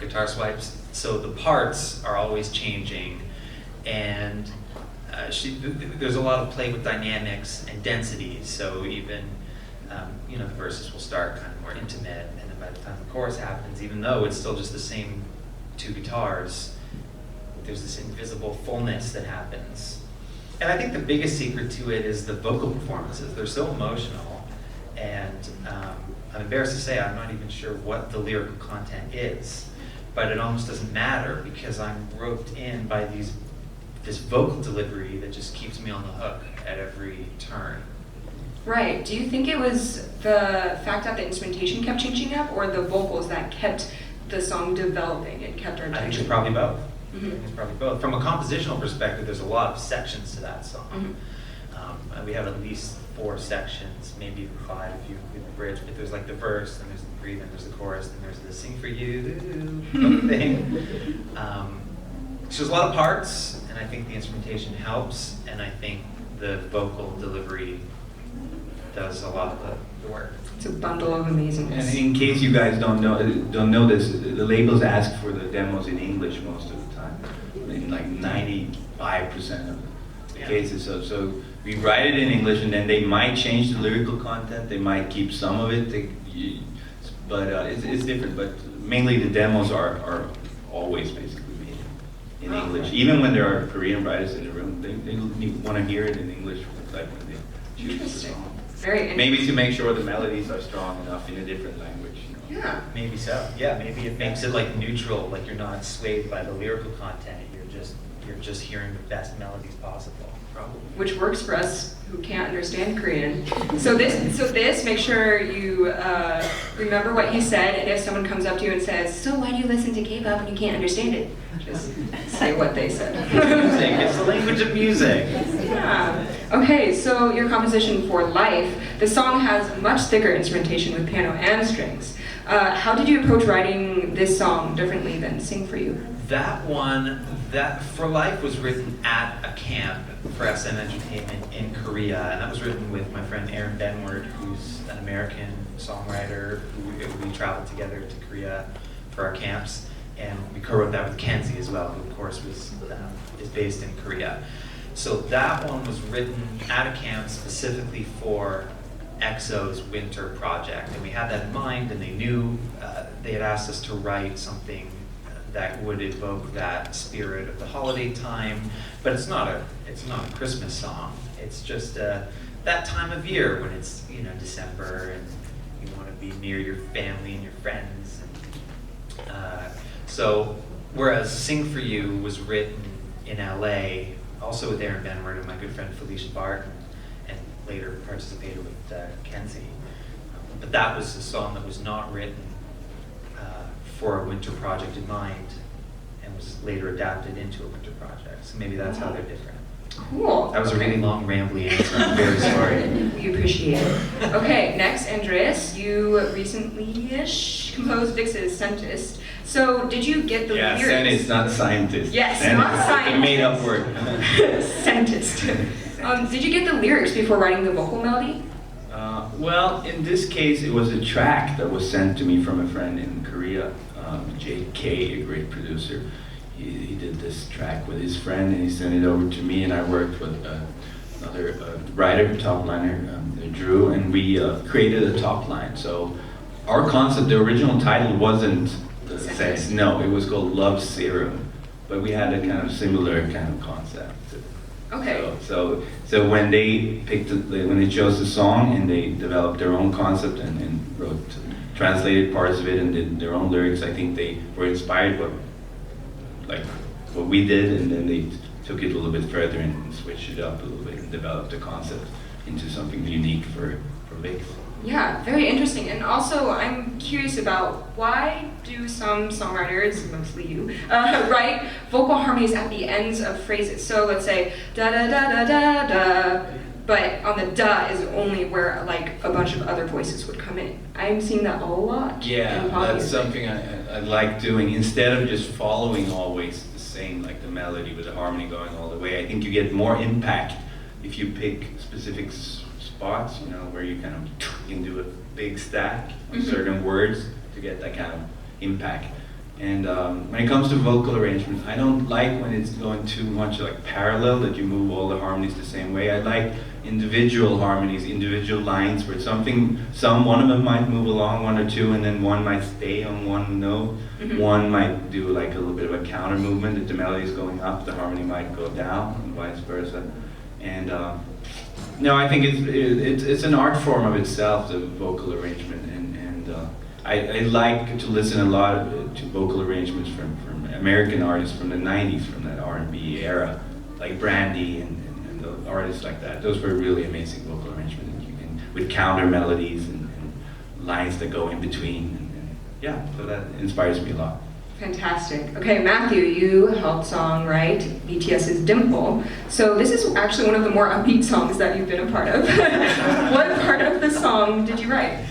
Speaker 2: guitar swipes. So the parts are always changing, and there's a lot of play with dynamics and density. So even the verses will start kind of more intimate, and then by the time the chorus happens, even though it's still just the same 2 guitars, there's this invisible fullness that happens. And I think the biggest secret to it is the vocal performances. They're so emotional, and I'm embarrassed to say I'm not even sure what the lyrical content is, but it almost doesn't matter because I'm roped in by this vocal delivery that just keeps me on the hook at every turn.
Speaker 1: Right. Do you think it was the fact that the instrumentation kept changing up, or the vocals that kept the song developing and kept our
Speaker 2: I think
Speaker 1: attention?
Speaker 2: it's probably both. I
Speaker 1: Mhm.
Speaker 2: think it's probably both. From a compositional perspective, there's a lot of sections to that song.
Speaker 1: Mhm.
Speaker 2: And we have at least 4 sections, maybe even 5 if you include the bridge. But there's like the verse, then there's the pre, then there's the chorus, then there's the sing for you thing. So there's a lot of parts, and I think the instrumentation helps, and I think the vocal delivery does a lot of the work.
Speaker 1: It's a bundle of amazingness.
Speaker 3: And in case you guys don't know this, the labels ask for the demos in English most of the time, in like 95% of the cases. So we write it in English, and then they might change the lyrical content. They might keep some of it, but it's different. But mainly the demos are always basically made in English. Even when there are Korean writers in the room, they want to hear it in English, like when they choose the
Speaker 1: Interesting.
Speaker 3: song.
Speaker 1: Very
Speaker 3: Maybe to make sure the melodies are strong enough in a different language.
Speaker 1: Yeah.
Speaker 2: Maybe so. Yeah, maybe it makes it like neutral, like you're not swayed by the lyrical content. You're just hearing the best melodies possible. Probably.
Speaker 1: Which works for us who can't understand Korean. So this, make sure you remember what he said, and if someone comes up to you and says, "So why do you listen to K-pop when you can't understand it?" Just say what they said.
Speaker 2: Music. It's the language of music.
Speaker 1: Yeah. Okay, so your composition for Life, the song has much thicker instrumentation with piano and strings. How did you approach writing this song differently than Sing For You?
Speaker 2: That one, that For Life was written at a camp for SM Entertainment in Korea, and that was written with my friend Aaron Benward, who's an American songwriter. We traveled together to Korea for our camps, and we co-wrote that with Kenzie as well, who of course is based in Korea. So that one was written at a camp specifically for EXO's winter project, and we had that in mind, and they knew they had asked us to write something that would evoke that spirit of the holiday time, but it's not a Christmas song. It's just that time of year when it's December and you want to be near your family and your friends. And, so whereas Sing For You was written in LA, also with Aaron Benward and my good friend Felicia Barton, and later participated with Kenzie. But that was a song that was not written for a winter project in mind, and was later adapted into a winter project. So maybe that's how they're different.
Speaker 1: Cool.
Speaker 2: That was a really long, rambly answer. I'm very sorry.
Speaker 1: We appreciate it. Okay, next, Andreas, you recently-ish composed Vix's Scientist. So did you get the lyrics?
Speaker 3: Scientist, not scientist.
Speaker 1: Yes,
Speaker 3: Scientist.
Speaker 1: not scientist.
Speaker 3: It's a made-up word.
Speaker 1: Scientist. Did you get the lyrics before writing the vocal melody?
Speaker 3: Well, in this case, it was a track that was sent to me from a friend in Korea, JK, a great producer. He did this track with his friend, and he sent it over to me, and I worked with another writer, top liner, Drew, and we created a top line. So our concept, the original title wasn't the sex, no, it was called Love Serum, but we had a kind of similar kind of concept.
Speaker 1: Okay.
Speaker 3: So when they when they chose the song and they developed their own concept and wrote, translated parts of it and did their own lyrics, I think they were inspired by what we did, and then they took it a little bit further and switched it up a little bit and developed the concept into something unique for Vix.
Speaker 1: Yeah, very interesting. And also, I'm curious about why do some songwriters, mostly you, write vocal harmonies at the ends of phrases? So let's say da da da da da da, but on the da is only where like a bunch of other voices would come in. I'm seeing that a lot.
Speaker 3: Yeah,
Speaker 1: in pop
Speaker 3: that's
Speaker 1: music.
Speaker 3: something I like doing. Instead of just following always the same, like the melody with the harmony going all the way, I think you get more impact if you pick specific spots, where you kind of can do a big stack of certain words to get that kind of impact. And when it comes to vocal arrangement, I don't like when it's going too much like parallel, that you move all the harmonies the same way. I like individual harmonies, individual lines where one of them might move along one or two, and then one might stay on one note. One might do like a little bit of a counter movement. If the melody is going up, the harmony might go down, and vice versa. And no, I think it's an art form of itself, the vocal arrangement, and I like to listen a lot to vocal arrangements from American artists from the 90s, from that R&B era, like Brandy and the artists like that. Those were really amazing vocal arrangements, with counter melodies and lines that go in between. And yeah, so that inspires me a lot.
Speaker 1: Fantastic. Okay, Matthew, you helped songwrite BTS's Dimple. So this is actually one of the more upbeat songs that you've been a part of. What part of the song did you write?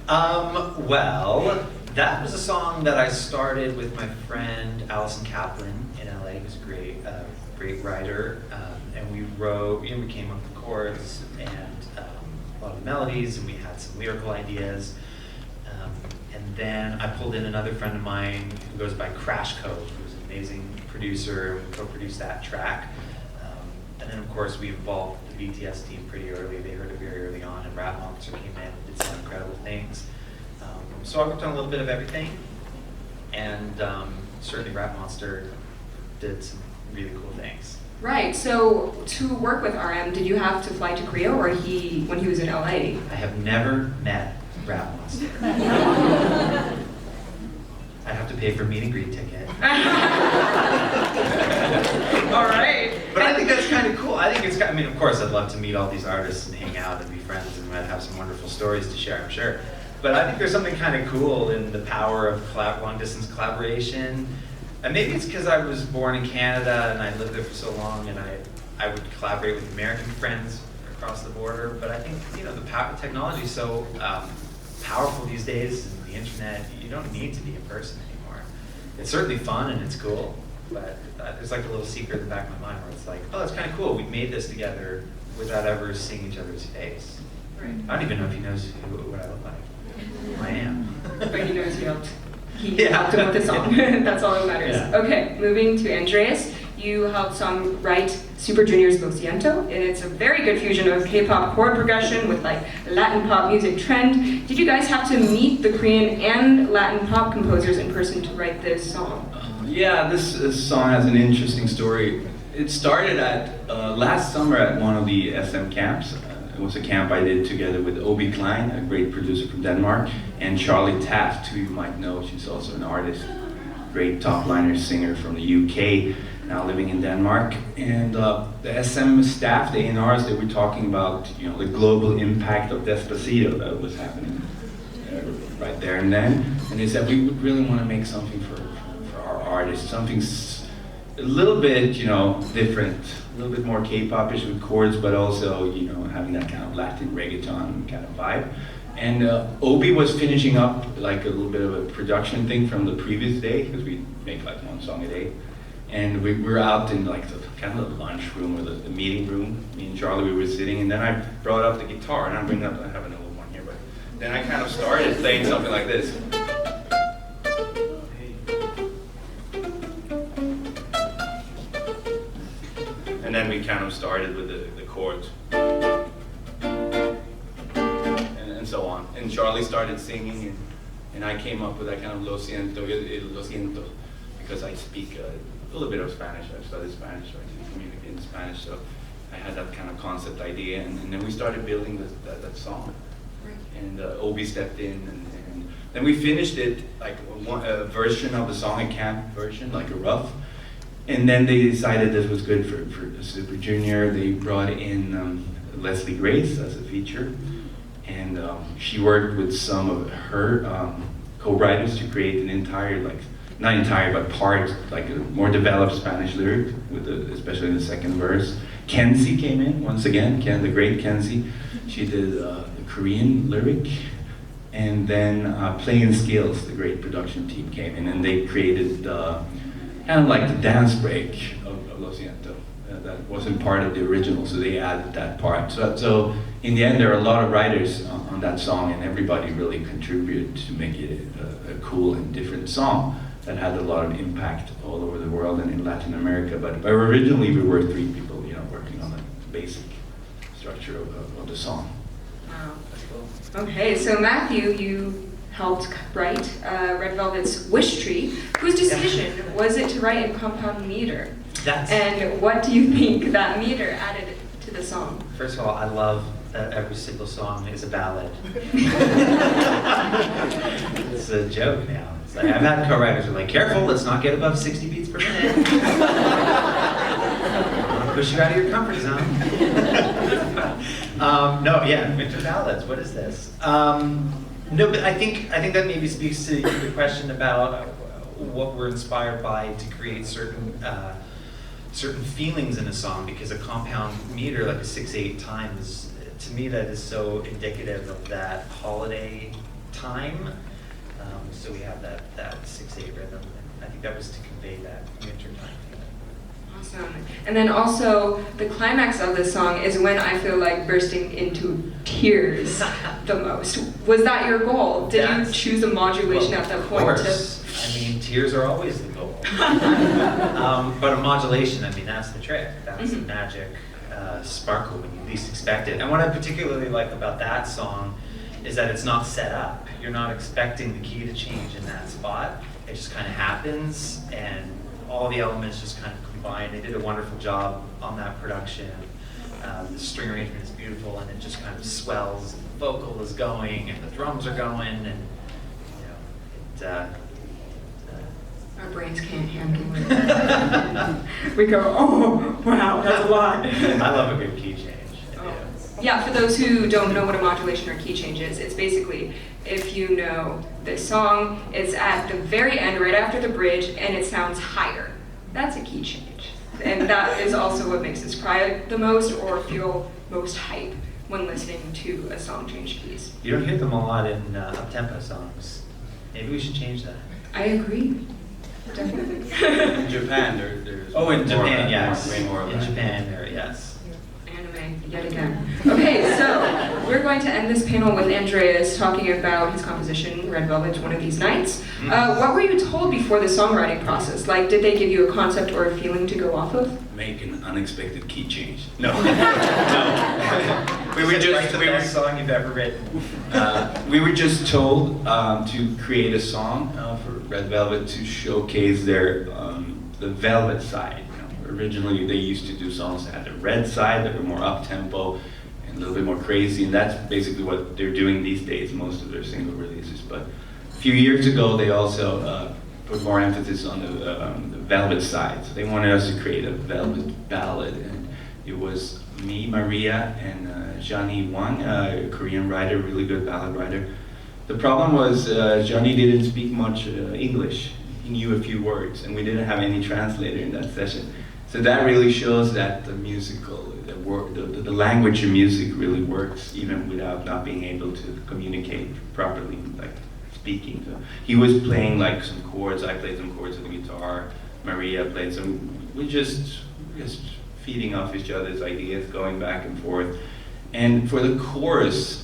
Speaker 2: Well, that was a song that I started with my friend Allison Kaplan in LA, who's a great writer. And we came up with chords and a lot of melodies, and we had some lyrical ideas. And then I pulled in another friend of mine who goes by Crash Code, who's an amazing producer. We co-produced that track. And then, of course, we involved the BTS team pretty early. They heard it very early on, and Rap Monster came in and did some incredible things. So I worked on a little bit of everything, and certainly Rap Monster did some really cool things.
Speaker 1: Right, so to work with RM, did you have to fly to Korea, or when he was in LA?
Speaker 2: I have never met Rap Monster. I'd have to pay for a meet and greet ticket.
Speaker 1: All right.
Speaker 2: But I think that's kind of cool. I think I mean, of course, I'd love to meet all these artists and hang out and be friends, and I'd have some wonderful stories to share, I'm sure. But I think there's something kind of cool in the power of long-distance collaboration. And maybe it's because I was born in Canada and I lived there for so long, and I would collaborate with American friends across the border. But I think, the technology is so powerful these days, and the internet, you don't need to be in person anymore. It's certainly fun and it's cool, but there's like a little secret in the back of my mind where it's like, oh, it's kind of cool. We made this together without ever seeing each other's face.
Speaker 1: Right.
Speaker 2: I don't even know if he knows what I look like. I am.
Speaker 1: But he knows you helped. He
Speaker 2: Yeah.
Speaker 1: helped him with the song. That's all that matters.
Speaker 2: Yeah.
Speaker 1: Okay, moving to Andreas. You helped write Super Junior's Lo Siento, and it's a very good fusion of K-pop chord progression with like Latin pop music trend. Did you guys have to meet the Korean and Latin pop composers in person to write this song?
Speaker 3: Yeah, this song has an interesting story. It started last summer at one of the SM camps. It was a camp I did together with Obi Klein, a great producer from Denmark, and Charlie Taft, who you might know. She's also an artist, great top-liner singer from the UK, now living in Denmark. And the SM staff, the A&Rs, they were talking about the global impact of Despacito that was happening right there and then. And they said, we would really want to make something for our artists, something a little bit, different, a little bit more K-pop-ish with chords, but also, having that kind of Latin reggaeton kind of vibe. And Obi was finishing up like a little bit of a production thing from the previous day, because we make like one song a day. And we were out in like the kind of the lunch room or the meeting room. Me and Charlie, we were sitting, and then I brought up the guitar, and I have another one here, but then I kind of started playing something like this. And then we kind of started with the chords. And so on. And Charlie started singing, and I came up with that kind of Lo Siento, because I speak a little bit of Spanish. I studied Spanish, so I can communicate in Spanish, so I had that kind of concept idea, and then we started building that song.
Speaker 1: Right.
Speaker 3: And Obi stepped in, and then we finished it, like a version of the song, a camp version, like a rough. And then they decided this was good for Super Junior. They brought in Leslie Grace as a feature, and she worked with some of her co-writers to create an entire, not entire, but part, like a more developed Spanish lyric, especially the second verse. Kenzie came in, once again, the great Kenzie. She did the Korean lyric. And then Playing Skills, the great production team, came in, and they created kind of like the dance break of Lo Siento. That wasn't part of the original, so they added that part. So in the end, there are a lot of writers on that song, and everybody really contributed to make it a cool and different song that had a lot of impact all over the world and in Latin America. But originally, we were 3 people, working on the basic structure of the song.
Speaker 1: Wow, that's cool. Okay, so Matthew, you helped write Red Velvet's Wish Tree. Whose decision was it to write in compound meter? And what do you think that meter added to the song?
Speaker 2: First of all, I love that every single song is a ballad. It's a joke now. It's like, I've had co-writers who are like, careful, let's not get above 60 beats per minute. I want to push you out of your comfort zone. No, yeah, winter ballads, what is this? No, but I think that maybe speaks to the question about what we're inspired by to create certain feelings in a song, because a compound meter like a 6/8 time is, to me, that is so indicative of that holiday time. So we have that 6/8 rhythm. I think that was to convey that winter time feeling.
Speaker 1: Awesome. And then also, the climax of the song is when I feel like bursting into tears the most. Was that your goal? Did you choose a modulation at that point?
Speaker 2: Of course. I mean, tears are always the goal. But a modulation, I mean, that's the trick. That's the magic sparkle when you least expect it. And what I particularly like about that song is that it's not set up. You're not expecting the key to change in that spot. It just kind of happens, and all the elements just kind of combine. They did a wonderful job on that production. The string arrangement is beautiful, and it just kind of swells. The vocal is going, and the drums are going, and you know,
Speaker 1: Our brains can't handle it. We go, oh, wow, that's a lot.
Speaker 2: I love a good key change.
Speaker 1: Yeah, for those who don't know what a modulation or key change is, it's basically, if you know this song, it's at the very end, right after the bridge, and it sounds higher. That's a key change. And that is also what makes us cry the most or feel most hype when listening to a song change keys.
Speaker 2: You don't hear them a lot in up-tempo songs. Maybe we should change that.
Speaker 1: I agree. Definitely.
Speaker 3: In Japan, there's
Speaker 2: Oh, in
Speaker 3: more
Speaker 2: Japan,
Speaker 3: of that,
Speaker 2: yes.
Speaker 3: way more of
Speaker 2: In
Speaker 3: that.
Speaker 2: Japan, yes.
Speaker 1: Anime, yet again. Okay, so we're going to end this panel with Andreas talking about his composition, Red Velvet, One of These Nights. What were you told before the songwriting process? Like, did they give you a concept or a feeling to go off of?
Speaker 3: Make an unexpected key change. No, no.
Speaker 2: We were just the best song you've ever written.
Speaker 3: We were just told to create a song for Red Velvet to showcase their the Velvet side. You know, originally, they used to do songs that had the red side that were more up tempo and a little bit more crazy, and that's basically what they're doing these days. Most of their single releases, but a few years ago, they also put more emphasis on the Velvet side. So they wanted us to create a Velvet ballad, and it was me, Maria, and Johnny Wang, a Korean writer, really good ballad writer. The problem was Johnny didn't speak much English. He knew a few words, and we didn't have any translator in that session. So that really shows that the musical, the language of music really works even without not being able to communicate properly, like speaking. So he was playing like some chords, I played some chords on the guitar, Maria played some, we just feeding off each other's ideas, going back and forth. And for the chorus,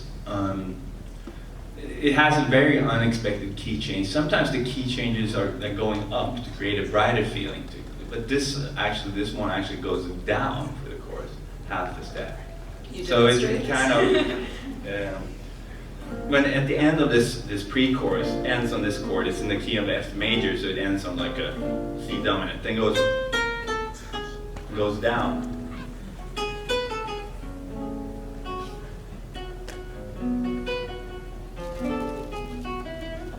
Speaker 3: it has a very unexpected key change. Sometimes the key changes are going up to create a brighter feeling, but this one actually goes down for the chorus, half a step. So it's kind of, when at the end of this pre-chorus ends on this chord, it's in the key of F major, so it ends on like a C dominant, then goes down.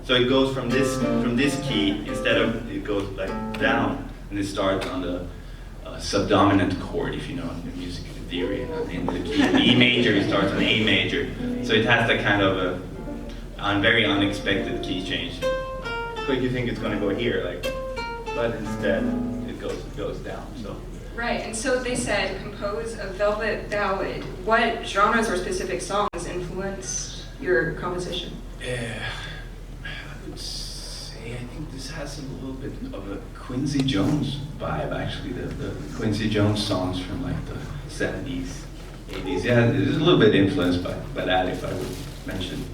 Speaker 3: So it goes from this key, instead of, it goes like down, and it starts on the subdominant chord, if you know the music theory. In the key of E major, it starts on A major. So it has that kind of a very unexpected key change. Like you think it's going to go here, like, but instead it goes down. So.
Speaker 1: Right, and so they said compose a velvet ballad. What genres or specific songs influenced your composition?
Speaker 3: I would say I think this has a little bit of a Quincy Jones vibe, actually. The Quincy Jones songs from like the 70s, 80s. Yeah, it's a little bit influenced by that, if I would mention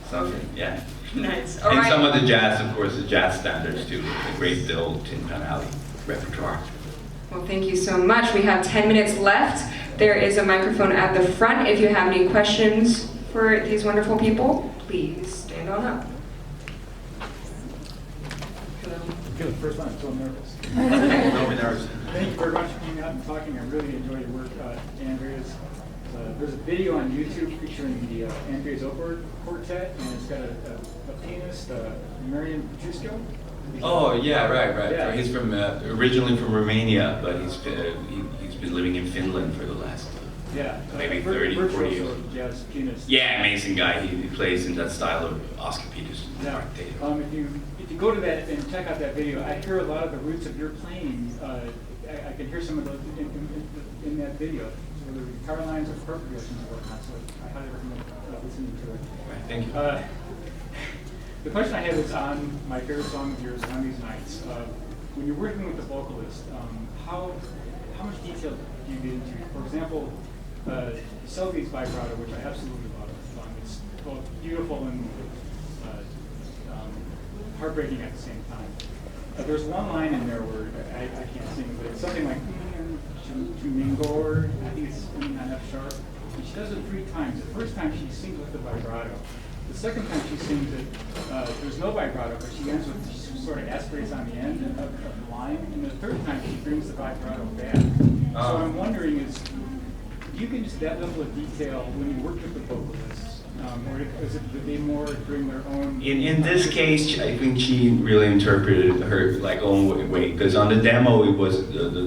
Speaker 3: something. Yeah.
Speaker 1: Nice. All
Speaker 3: And
Speaker 1: right.
Speaker 3: some of the jazz, of course, the jazz standards too. The great old Tin Pan Alley repertoire.
Speaker 1: Well, thank you so much. We have 10 minutes left. There is a microphone at the front. If you have any questions for these wonderful people, please stand on up. Hello.
Speaker 4: Good, first time, so nervous.
Speaker 3: Don't be nervous.
Speaker 4: Thank you very much for coming out and talking. I really enjoyed your work, Andreas. there's a video on YouTube featuring the Andreas Quartet, and it's got a pianist, Marian Petrusko.
Speaker 3: Oh yeah, right.
Speaker 4: Yeah.
Speaker 3: He's from originally from Romania, but he's been living in Finland for the last maybe 30, 40 years.
Speaker 4: Jazz pianist.
Speaker 3: Yeah, amazing guy. He plays in that style of Oscar Peterson.
Speaker 4: Yeah. If you go to that and check out that video, I hear a lot of the roots of your playing. I can hear some of those in that video. So the guitar lines are perfect and whatnot. So I highly recommend listening to it.
Speaker 3: Right, thank you.
Speaker 4: The question I have is on my favorite song of yours, On These Nights. When you're working with the vocalist, how much detail do you get into? For example, Selby's vibrato, which I absolutely love. It's both beautiful and heartbreaking at the same time. There's one line in there where I can't sing, but it's something like Chumingor, I think it's on F sharp. And she does it 3 times. The first time she sings with the vibrato. The second time she sings it, there's no vibrato, but she ends with, she sort of aspirates on the end of the line. And the third time she brings the vibrato back. So what I'm wondering is, do you get just that level of detail when you work with the vocalists? Or is it that they more bring their own?
Speaker 3: In this case, I think she really interpreted her like own way. Because on the demo, it was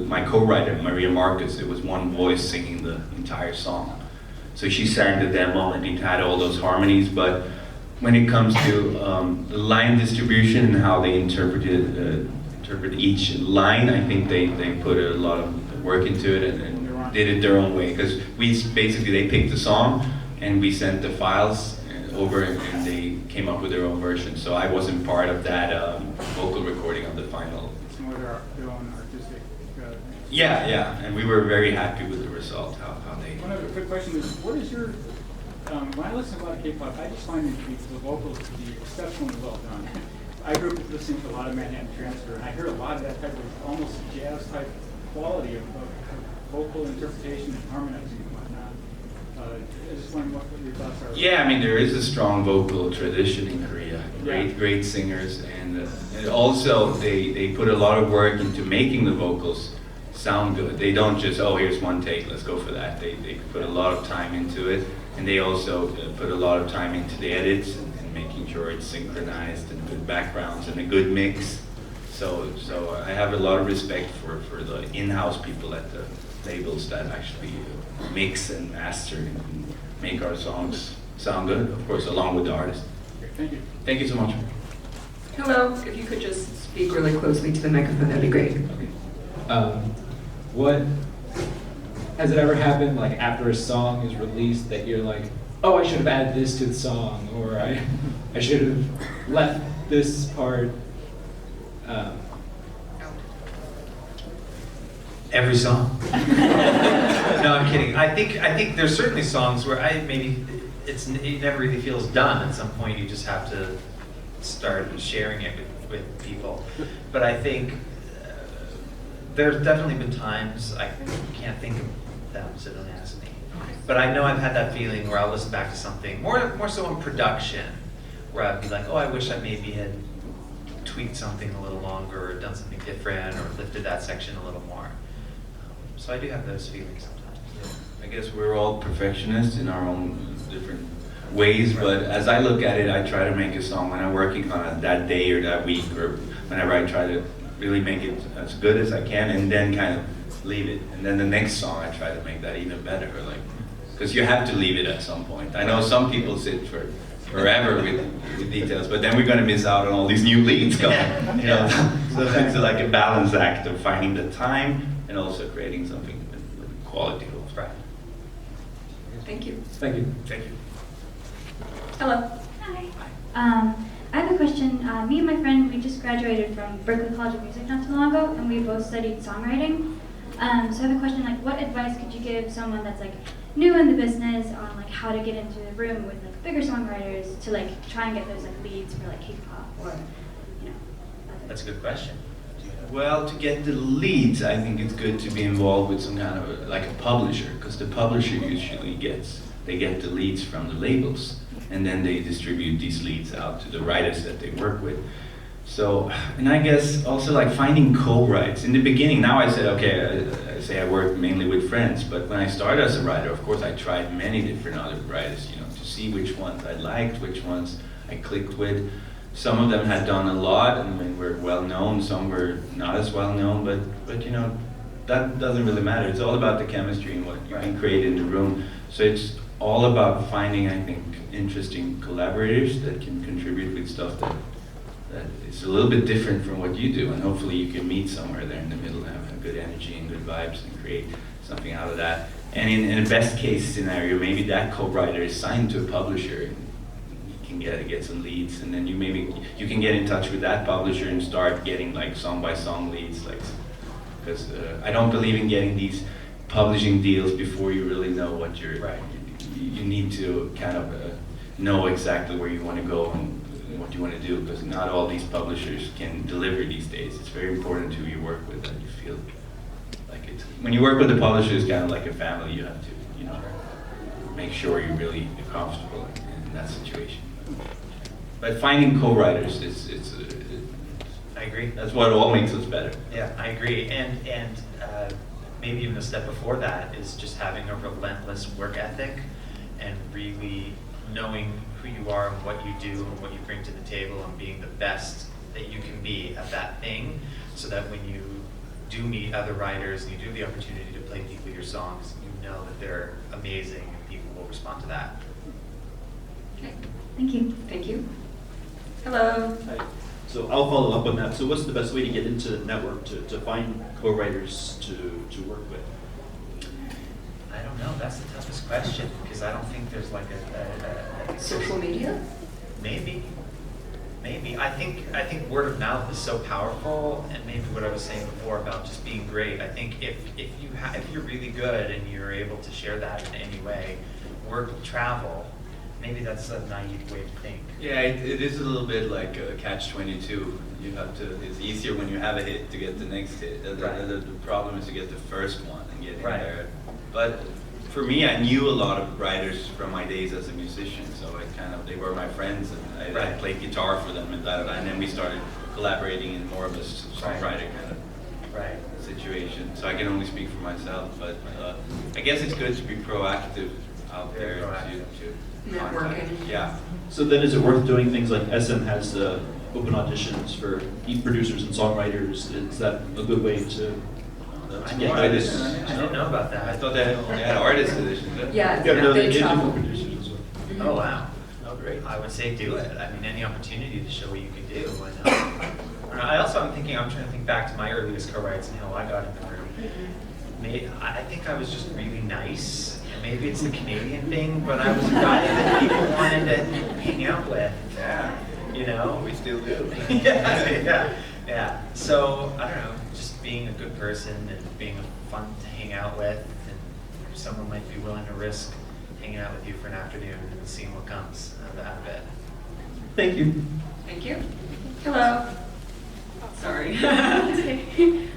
Speaker 3: my co-writer Maria Marcus. It was one voice singing the entire song. So she sang the demo and it had all those harmonies. But when it comes to the line distribution and how they interpret each line, I think they put a lot of work into it and did it their own way. Because they picked the song. And we sent the files over, and they came up with their own version. So I wasn't part of that vocal recording of the final.
Speaker 4: It's more their own artistic.
Speaker 3: Yeah, and we were very happy with the result. How they.
Speaker 4: One other quick question is, what is your? When I listen to a lot of K-pop, I just find the vocals to be exceptionally well done. I grew up listening to a lot of Manhattan Transfer, and I hear a lot of that type of almost jazz type quality of vocal interpretation and harmonizing and whatnot. I just wondering what your thoughts are.
Speaker 3: Yeah, I mean there is a strong vocal tradition in Korea. Great singers, and also they put a lot of work into making the vocals sound good. They don't just here's one take, let's go for that. They put a lot of time into it, and they also put a lot of time into the edits and making sure it's synchronized and good backgrounds and a good mix. So I have a lot of respect for the in-house people at the labels that actually mix and master and make our songs sound good, of course, along with the artist.
Speaker 4: Thank you.
Speaker 3: Thank you so much.
Speaker 1: Hello, if you could just speak really closely to the microphone, that'd be great.
Speaker 5: What has it ever happened like after a song is released that you're like, oh, I should have added this to the song, or I should have left this part?
Speaker 2: Every song. No, I'm kidding. I think there's certainly songs where it never really feels done. At some point, you just have to start sharing it with people. But I think there's definitely been times I can't think of them, so don't ask me. But I know I've had that feeling where I'll listen back to something more so in production, where I'd be like, oh, I wish I maybe had tweaked something a little longer, or done something different, or lifted that section a little more. So I do have those feelings sometimes.
Speaker 3: I guess we're all perfectionists in our own different ways, but as I look at it, I try to make a song when I'm working on it that day or that week, or whenever I try to really make it as good as I can, and then kind of leave it. And then the next song, I try to make that even better, because you have to leave it at some point. I know some people sit for forever with details, but then we're going to miss out on all these new leads coming. So it's like a balance act of finding the time and also creating something with quality. Right.
Speaker 1: Thank you.
Speaker 5: Thank you.
Speaker 3: Thank you.
Speaker 1: Hello.
Speaker 6: Hi. I have a question. Me and my friend, we just graduated from Berklee College of Music not too long ago, and we both studied songwriting. So I have a question, what advice could you give someone that's new in the business on how to get into the room with bigger songwriters to try and get those leads for K-pop or
Speaker 2: That's a good question.
Speaker 3: Well, to get the leads, I think it's good to be involved with some kind of a publisher, because the publisher usually get the leads from the labels, and then they distribute these leads out to the writers that they work with. So, and I guess also finding co-writes. In the beginning, now I said, okay, say I work mainly with friends, but when I started as a writer, of course, I tried many different other writers, to see which ones I liked, which ones I clicked with. Some of them had done a lot and were well known, some were not as well known, but that doesn't really matter. It's all about the chemistry and what you can create in the room. So it's all about finding, I think, interesting collaborators that can contribute with stuff that is a little bit different from what you do, and hopefully you can meet somewhere there in the middle and have a good energy and good vibes and create something out of that. And in a best case scenario, maybe that co-writer is signed to a publisher and you can get some leads, and then you can get in touch with that publisher and start getting like song by song leads, because I don't believe in getting these publishing deals before you really know what you're.
Speaker 2: Right.
Speaker 3: You need to kind of know exactly where you want to go and what you want to do, because not all these publishers can deliver these days. It's very important who you work with that you feel like it's. When you work with the publisher, it's kind of like a family. You have to, make sure you're really comfortable in that situation. But finding co-writers,
Speaker 2: I agree.
Speaker 3: that's what all makes us better.
Speaker 2: Yeah, I agree. And maybe even a step before that is just having a relentless work ethic and really knowing who you are and what you do and what you bring to the table and being the best that you can be at that thing, so that when you do meet other writers and you do have the opportunity to play deeply your songs, you know that they're amazing and people will respond to that.
Speaker 1: Okay,
Speaker 6: Thank you.
Speaker 1: thank you. Hello.
Speaker 7: Hi. So I'll follow up on that. So what's the best way to get into the network to find co-writers to work with?
Speaker 2: I don't know. That's the toughest question, because I don't think there's like a
Speaker 1: Social media?
Speaker 2: Maybe. I think word of mouth is so powerful, and maybe what I was saying before about just being great. I think if you're really good and you're able to share that in any way, word will travel. Maybe that's a naive way to think.
Speaker 3: Yeah, it is a little bit like a catch-22. You have to. It's easier when you have a hit to get the next hit. The problem is to get the first one and get in there. But for me, I knew a lot of writers from my days as a musician, so they were my friends, and I played guitar for them and and then we started collaborating in more of a songwriter kind of situation. So I can only speak for myself, but I guess it's good to be proactive out there to
Speaker 1: Networking.
Speaker 3: Yeah.
Speaker 7: So then is it worth doing things like SM has open auditions for producers and songwriters? Is that a good way to
Speaker 3: That's
Speaker 7: get
Speaker 3: more
Speaker 7: noticed?
Speaker 2: I didn't know about that.
Speaker 3: I thought they had artist editions.
Speaker 1: Yeah,
Speaker 7: Yeah, no,
Speaker 1: they
Speaker 7: they did
Speaker 1: travel.
Speaker 7: for producers as well.
Speaker 2: Oh, wow. Oh, great. I would say do it. I mean, any opportunity to show what you can do, why not? I'm trying to think back to my earliest co-writes and how I got in the room. I think I was just really nice. Maybe it's the Canadian thing, but I was a guy that people wanted to hang out with.
Speaker 3: Yeah. We still do.
Speaker 2: Yeah. So, I don't know, just being a good person and being fun to hang out with, and someone might be willing to risk hanging out with you for an afternoon and seeing what comes out of it.
Speaker 7: Thank you.
Speaker 1: Thank you. Hello. Sorry.
Speaker 8: Okay.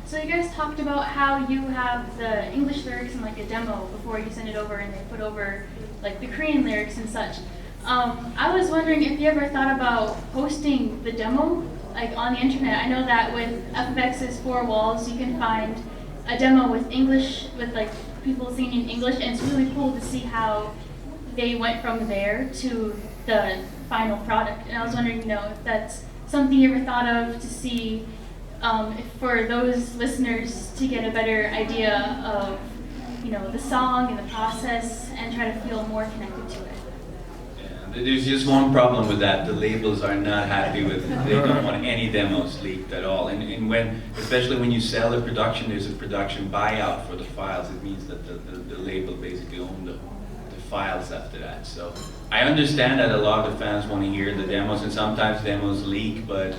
Speaker 8: So you guys talked about how you have the English lyrics in like a demo before you send it over, and they put over like the Korean lyrics and such. I was wondering if you ever thought about posting the demo like on the internet. I know that with FFX's Four Walls, you can find a demo with English, with like people singing in English, and it's really cool to see how they went from there to the final product. And I was wondering, if that's something you ever thought of to see, if for those listeners to get a better idea of, the song and the process, and try to feel more connected to it.
Speaker 3: Yeah, there's just one problem with that. The labels are not happy with it. They don't want any demos leaked at all. And especially when you sell a production, there's a production buyout for the files. It means that the label basically owns the files after that. So I understand that a lot of the fans want to hear the demos, and sometimes demos leak, but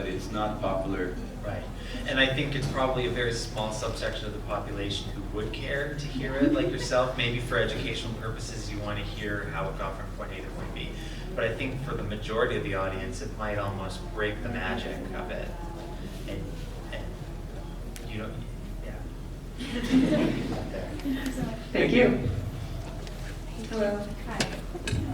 Speaker 3: it's not popular.
Speaker 2: Right. And I think it's probably a very small subsection of the population who would care to hear it, like yourself. Maybe for educational purposes, you want to hear how it got from point A to point B. But I think for the majority of the audience, it might almost break the magic of it. And yeah.
Speaker 1: Thank you. Hello.
Speaker 9: Hi.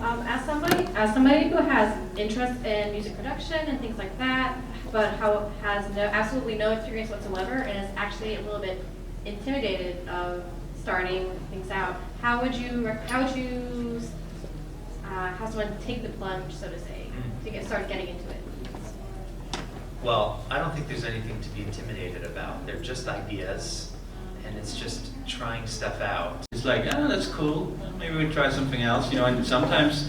Speaker 9: As somebody who has interest in music production and things like that, but has absolutely no experience whatsoever, and is actually a little bit intimidated of starting things out, how would you have someone take the plunge, so to say, to start getting into it?
Speaker 2: Well, I don't think there's anything to be intimidated about. They're just ideas, and it's just trying stuff out.
Speaker 3: It's like, oh, that's cool. Maybe we try something else, you know. And sometimes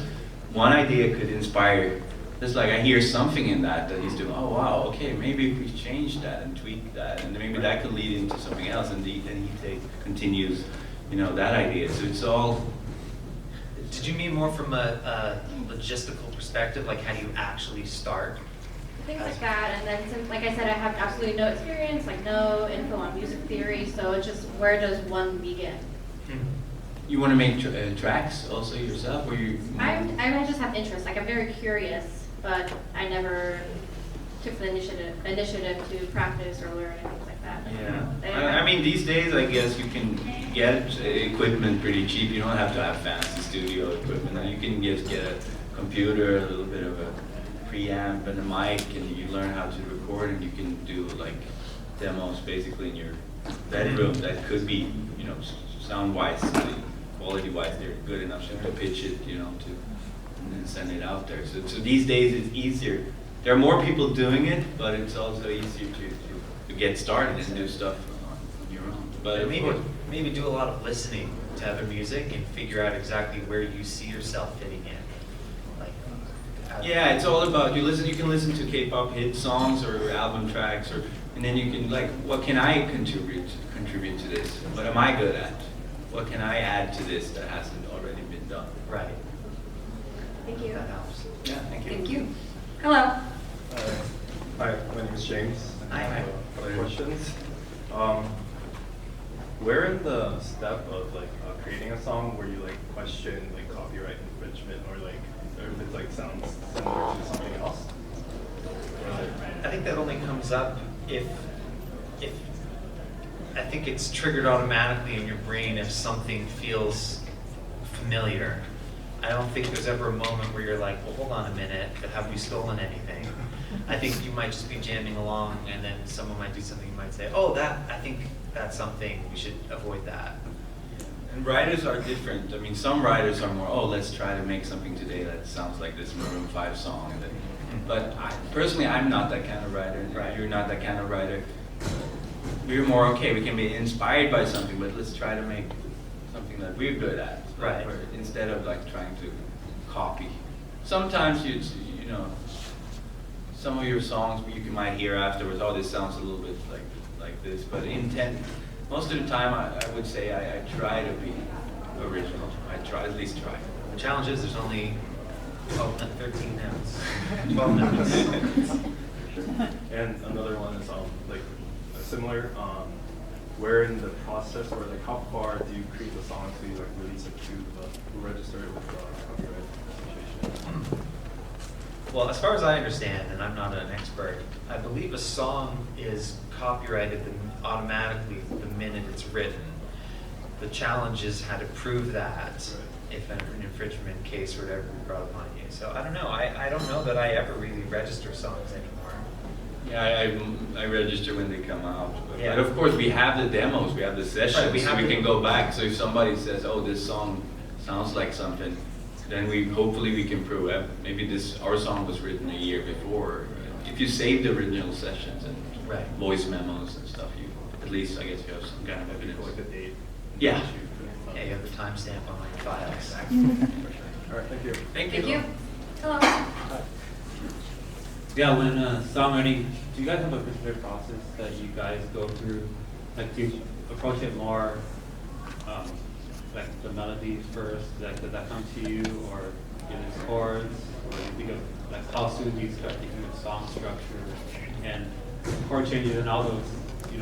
Speaker 3: one idea could inspire. It's like I hear something in that he's doing. Oh wow, okay, maybe if we change that and tweak that, and maybe that could lead into something else, and then he continues, you know, that idea. So it's all.
Speaker 2: Did you mean more from a logistical perspective, like how do you actually start?
Speaker 9: Things like that, and then since, like I said, I have absolutely no experience, like no info on music theory, so it's just where does one begin?
Speaker 3: You want to make tracks also yourself, or you?
Speaker 9: I just have interest. Like I'm very curious, but I never took the initiative to practice or learn and things like that.
Speaker 3: Yeah. I mean, these days, I guess you can get equipment pretty cheap. You don't have to have fancy studio equipment. You can just get a computer, a little bit of a preamp and a mic, and you learn how to record, and you can do like demos basically in your bedroom. That could be, you know, sound-wise, quality-wise, they're good enough to pitch it, you know, and then send it out there. So these days it's easier. There are more people doing it, but it's also easier to get started and do stuff on your own. But
Speaker 2: maybe do a lot of listening to other music and figure out exactly where you see yourself fitting in.
Speaker 3: Yeah, it's all about you can listen to K-pop hit songs or album tracks, and then you can like, what can I contribute to this? What am I good at? What can I add to this that hasn't already been done?
Speaker 2: Right.
Speaker 1: Thank you.
Speaker 2: That helps.
Speaker 3: Yeah, thank you.
Speaker 1: Thank you. Hello.
Speaker 10: Hi, my name is James.
Speaker 2: Hi.
Speaker 10: I have a couple questions. Where in the step of like creating a song where you like question like copyright infringement or if it like sounds similar to something else?
Speaker 2: I think that only comes up if I think it's triggered automatically in your brain if something feels familiar. I don't think there's ever a moment where you're like, well, hold on a minute, but have we stolen anything? I think you might just be jamming along, and then someone might do something, you might say, oh, I think that's something, we should avoid that.
Speaker 3: And writers are different. I mean, some writers are more, let's try to make something today that sounds like this Maroon 5 song. But personally, I'm not that kind of writer.
Speaker 2: Right.
Speaker 3: You're not that kind of writer. We're more, okay, we can be inspired by something, but let's try to make something that we're good at.
Speaker 2: Right.
Speaker 3: Instead of like trying to copy. Sometimes you know, some of your songs you might hear afterwards, this sounds a little bit like this, but most of the time I would say I try to be original. At least try.
Speaker 2: The challenge is there's only 13 notes. 12 notes.
Speaker 10: And another one is like similar. Where in the process, or like how far do you create the song to like release it to register it with the copyright association?
Speaker 2: Well, as far as I understand, and I'm not an expert, I believe a song is copyrighted automatically the minute it's written. The challenge is how to prove that if an infringement case or whatever we brought upon you. So I don't know. I don't know that I ever really register songs anymore.
Speaker 3: Yeah, I register when they come out.
Speaker 2: Yeah.
Speaker 3: But of course, we have the demos, we have the sessions,
Speaker 2: Right, we
Speaker 3: can go back. So if somebody says, this song sounds like something, then hopefully we can prove it. Maybe our song was written a year before. If you save the original sessions and voice memos and stuff, at least I guess you have some kind of evidence.
Speaker 10: Like the date.
Speaker 3: Yeah.
Speaker 2: Yeah, you have the timestamp on your files.
Speaker 3: Exactly.
Speaker 10: All right, thank you.
Speaker 3: Thank you.
Speaker 1: Thank you. Hello.
Speaker 11: Yeah, when songwriting, do you guys have a specific process that you guys go through? Like, do you approach it more, like the melodies first? Like, does that come to you, or the chords, or do you think of like how soon do you start thinking of song structure and chord changes and all those,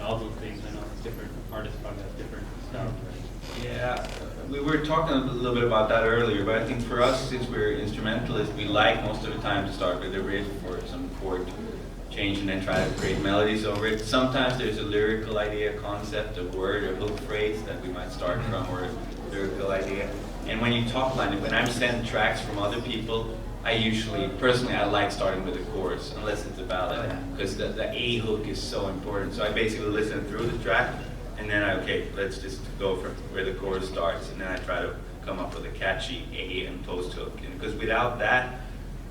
Speaker 11: all those things? I know different artists probably have different styles, right?
Speaker 3: Yeah, we were talking a little bit about that earlier, but I think for us, since we're instrumentalists, we like most of the time to start with a riff or some chord change and then try to create melodies over it. Sometimes there's a lyrical idea, concept, a word, a hook phrase that we might start from, or a lyrical idea. And when you top line it, when I'm sent tracks from other people, personally, I like starting with the chorus, unless it's a ballad, because the A hook is so important. So I basically listen through the track, and then let's just go from where the chorus starts, and then I try to come up with a catchy A and post hook. Because without that,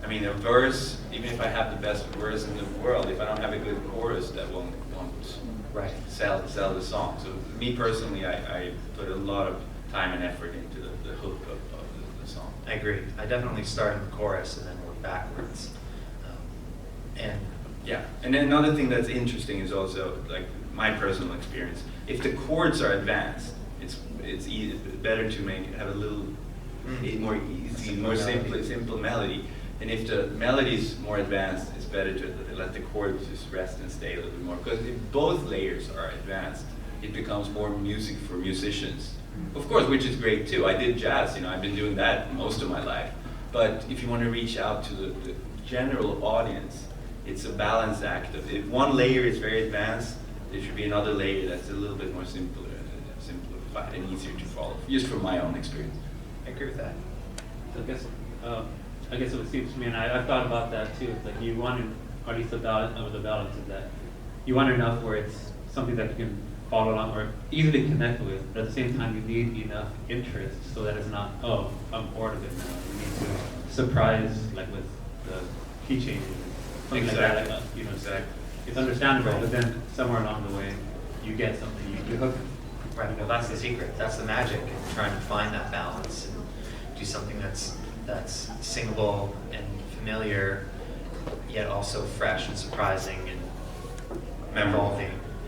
Speaker 3: I mean, a verse, even if I have the best verse in the world, if I don't have a good chorus, that won't
Speaker 2: Right.
Speaker 3: sell the song. So me personally, I put a lot of time and effort into the hook of the song.
Speaker 2: I agree. I definitely start in the chorus and then work backwards. And
Speaker 3: Yeah, and then another thing that's interesting is also like my personal experience. If the chords are advanced, it's better to have a little more easy, more simple melody. And if the melody is more advanced, it's better to let the chords just rest and stay a little bit more. Because if both layers are advanced, it becomes more music for musicians. Of course, which is great too. I did jazz, I've been doing that most of my life. But if you want to reach out to the general audience, it's a balance act. If one layer is very advanced, there should be another layer that's a little bit more simplified and easier to follow, just from my own experience.
Speaker 2: I agree with that.
Speaker 11: So I guess what seems to me, and I've thought about that too. It's like you want to, or at least the balance of that. You want enough where it's something that you can follow along or easily connect with, but at the same time you need enough interest so that it's not, oh, I'm bored of it now. You need to surprise, like with the key changes, something
Speaker 3: Exactly.
Speaker 11: like that.
Speaker 3: Exactly.
Speaker 11: It's understandable, but then somewhere along the way you get something you hook.
Speaker 2: Right. Well, that's the secret. That's the magic in trying to find that balance and do something that's singable and familiar, yet also fresh and surprising and memorable.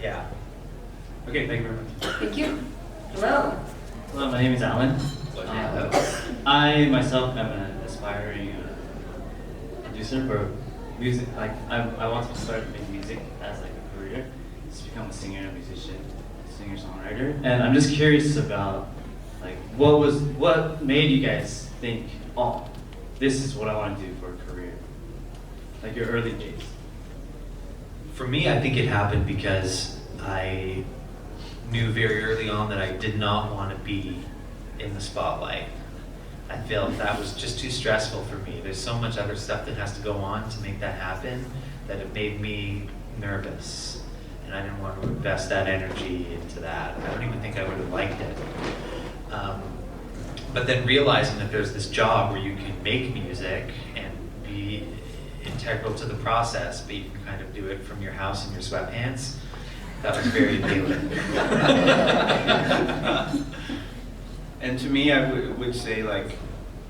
Speaker 2: Yeah.
Speaker 11: Okay, thank you very much.
Speaker 1: Thank you. Hello.
Speaker 12: Hello, my name is Alan. I myself am an aspiring producer for music. Like I want to start making music as like a career, just become a singer, a musician, singer-songwriter. And I'm just curious about like what made you guys think, oh, this is what I want to do for a career, like your early days.
Speaker 2: For me, I think it happened because I knew very early on that I did not want to be in the spotlight. I felt that was just too stressful for me. There's so much other stuff that has to go on to make that happen that it made me nervous. And I didn't want to invest that energy into that. I don't even think I would have liked it. But then realizing that there's this job where you can make music and be integral to the process, but you can kind of do it from your house in your sweatpants, that was very appealing.
Speaker 3: And to me, I would say, like,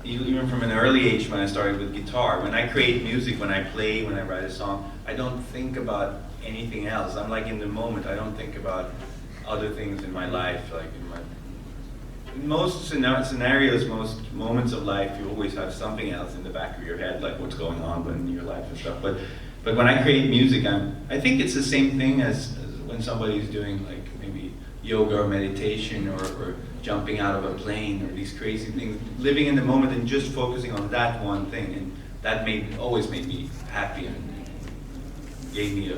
Speaker 3: even from an early age when I started with guitar, when I create music, when I play, when I write a song, I don't think about anything else. I'm like in the moment. I don't think about other things in my life. Like in most scenarios, most moments of life, you always have something else in the back of your head, like what's going on in your life and stuff. But when I create music, I think it's the same thing as when somebody's doing like maybe yoga or meditation or jumping out of a plane or these crazy things, living in the moment and just focusing on that one thing, and that always made me happy and gave me a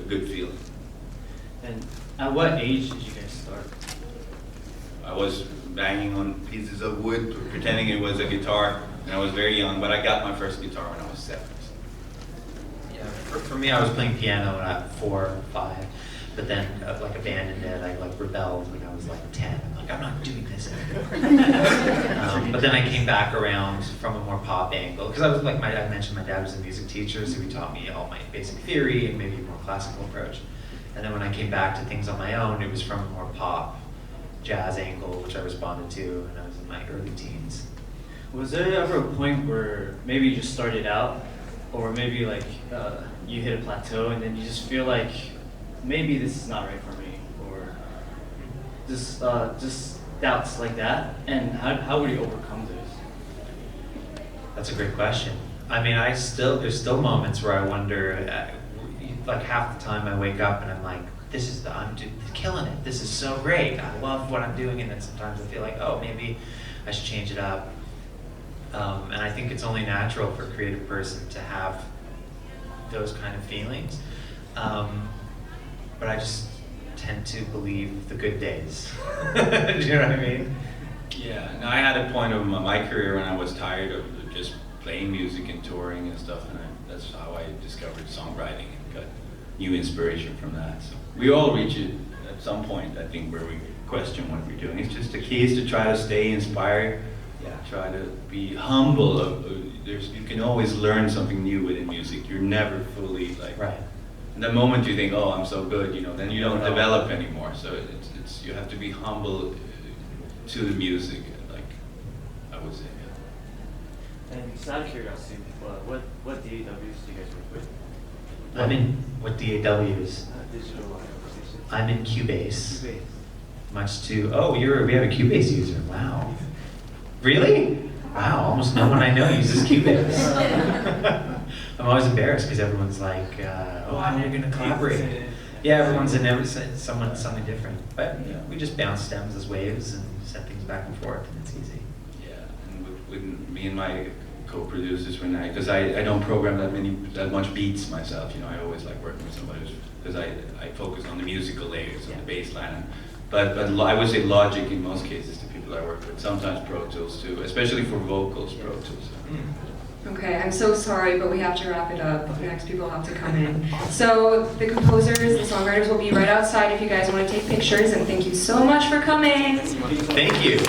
Speaker 3: good feeling.
Speaker 12: And at what age did you guys start?
Speaker 3: I was banging on pieces of wood, pretending it was a guitar, and I was very young, but I got my first guitar when I was 7.
Speaker 2: Yeah, for me, I was playing piano at 4 or 5, but then like abandoned it. I like rebelled when I was like 10. I'm like, I'm not doing this anymore. But then I came back around from a more pop angle because I was like, I mentioned my dad was a music teacher, so he taught me all my basic theory and maybe a more classical approach. And then when I came back to things on my own, it was from a more pop, jazz angle, which I responded to when I was in my early teens.
Speaker 12: Was there ever a point where maybe you just started out, or maybe like you hit a plateau and then you just feel like maybe this is not right for me, or just doubts like that? And how would you overcome this?
Speaker 2: That's a great question. I mean, there's still moments where I wonder, like half the time I wake up and I'm like, I'm killing it. This is so great. I love what I'm doing. And then sometimes I feel like, oh, maybe I should change it up. And I think it's only natural for a creative person to have those kind of feelings. But I just tend to believe the good days. Do you know what I mean?
Speaker 3: Yeah, no, I had a point of my career when I was tired of just playing music and touring and stuff, and that's how I discovered songwriting and got new inspiration from that. So we all reach a at some point, I think, where we question what we're doing. It's just the key is to try to stay inspired. Try to be humble. You can always learn something new within music. You're never fully like.
Speaker 2: Right.
Speaker 3: And the moment you think, oh, I'm so good, then you don't develop anymore. So it's you have to be humble to the music, like I would say.
Speaker 11: And just out of curiosity, what DAWs do you guys work with?
Speaker 2: I'm in what DAWs?
Speaker 11: Digital workstations.
Speaker 2: I'm in Cubase.
Speaker 11: Cubase.
Speaker 2: Much to we have a Cubase user. Wow. Really? Wow, almost no one I know uses Cubase. I'm always embarrassed because everyone's like, how are you going to collaborate? Yeah, everyone's in something different. But we just bounce stems as waves and set things back and forth, and it's easy.
Speaker 3: Yeah, and with me and my co-producers, because I don't program that much beats myself. I always like working with somebody because I focus on the musical layers of the bass line. But I would say Logic in most cases, the people I work with. Sometimes Pro Tools too, especially for vocals, Pro Tools.
Speaker 1: Okay, I'm so sorry, but we have to wrap it up. The next people have to come in. So the composers, the songwriters will be right outside if you guys want to take pictures, and thank you so much for coming.
Speaker 2: Thank you.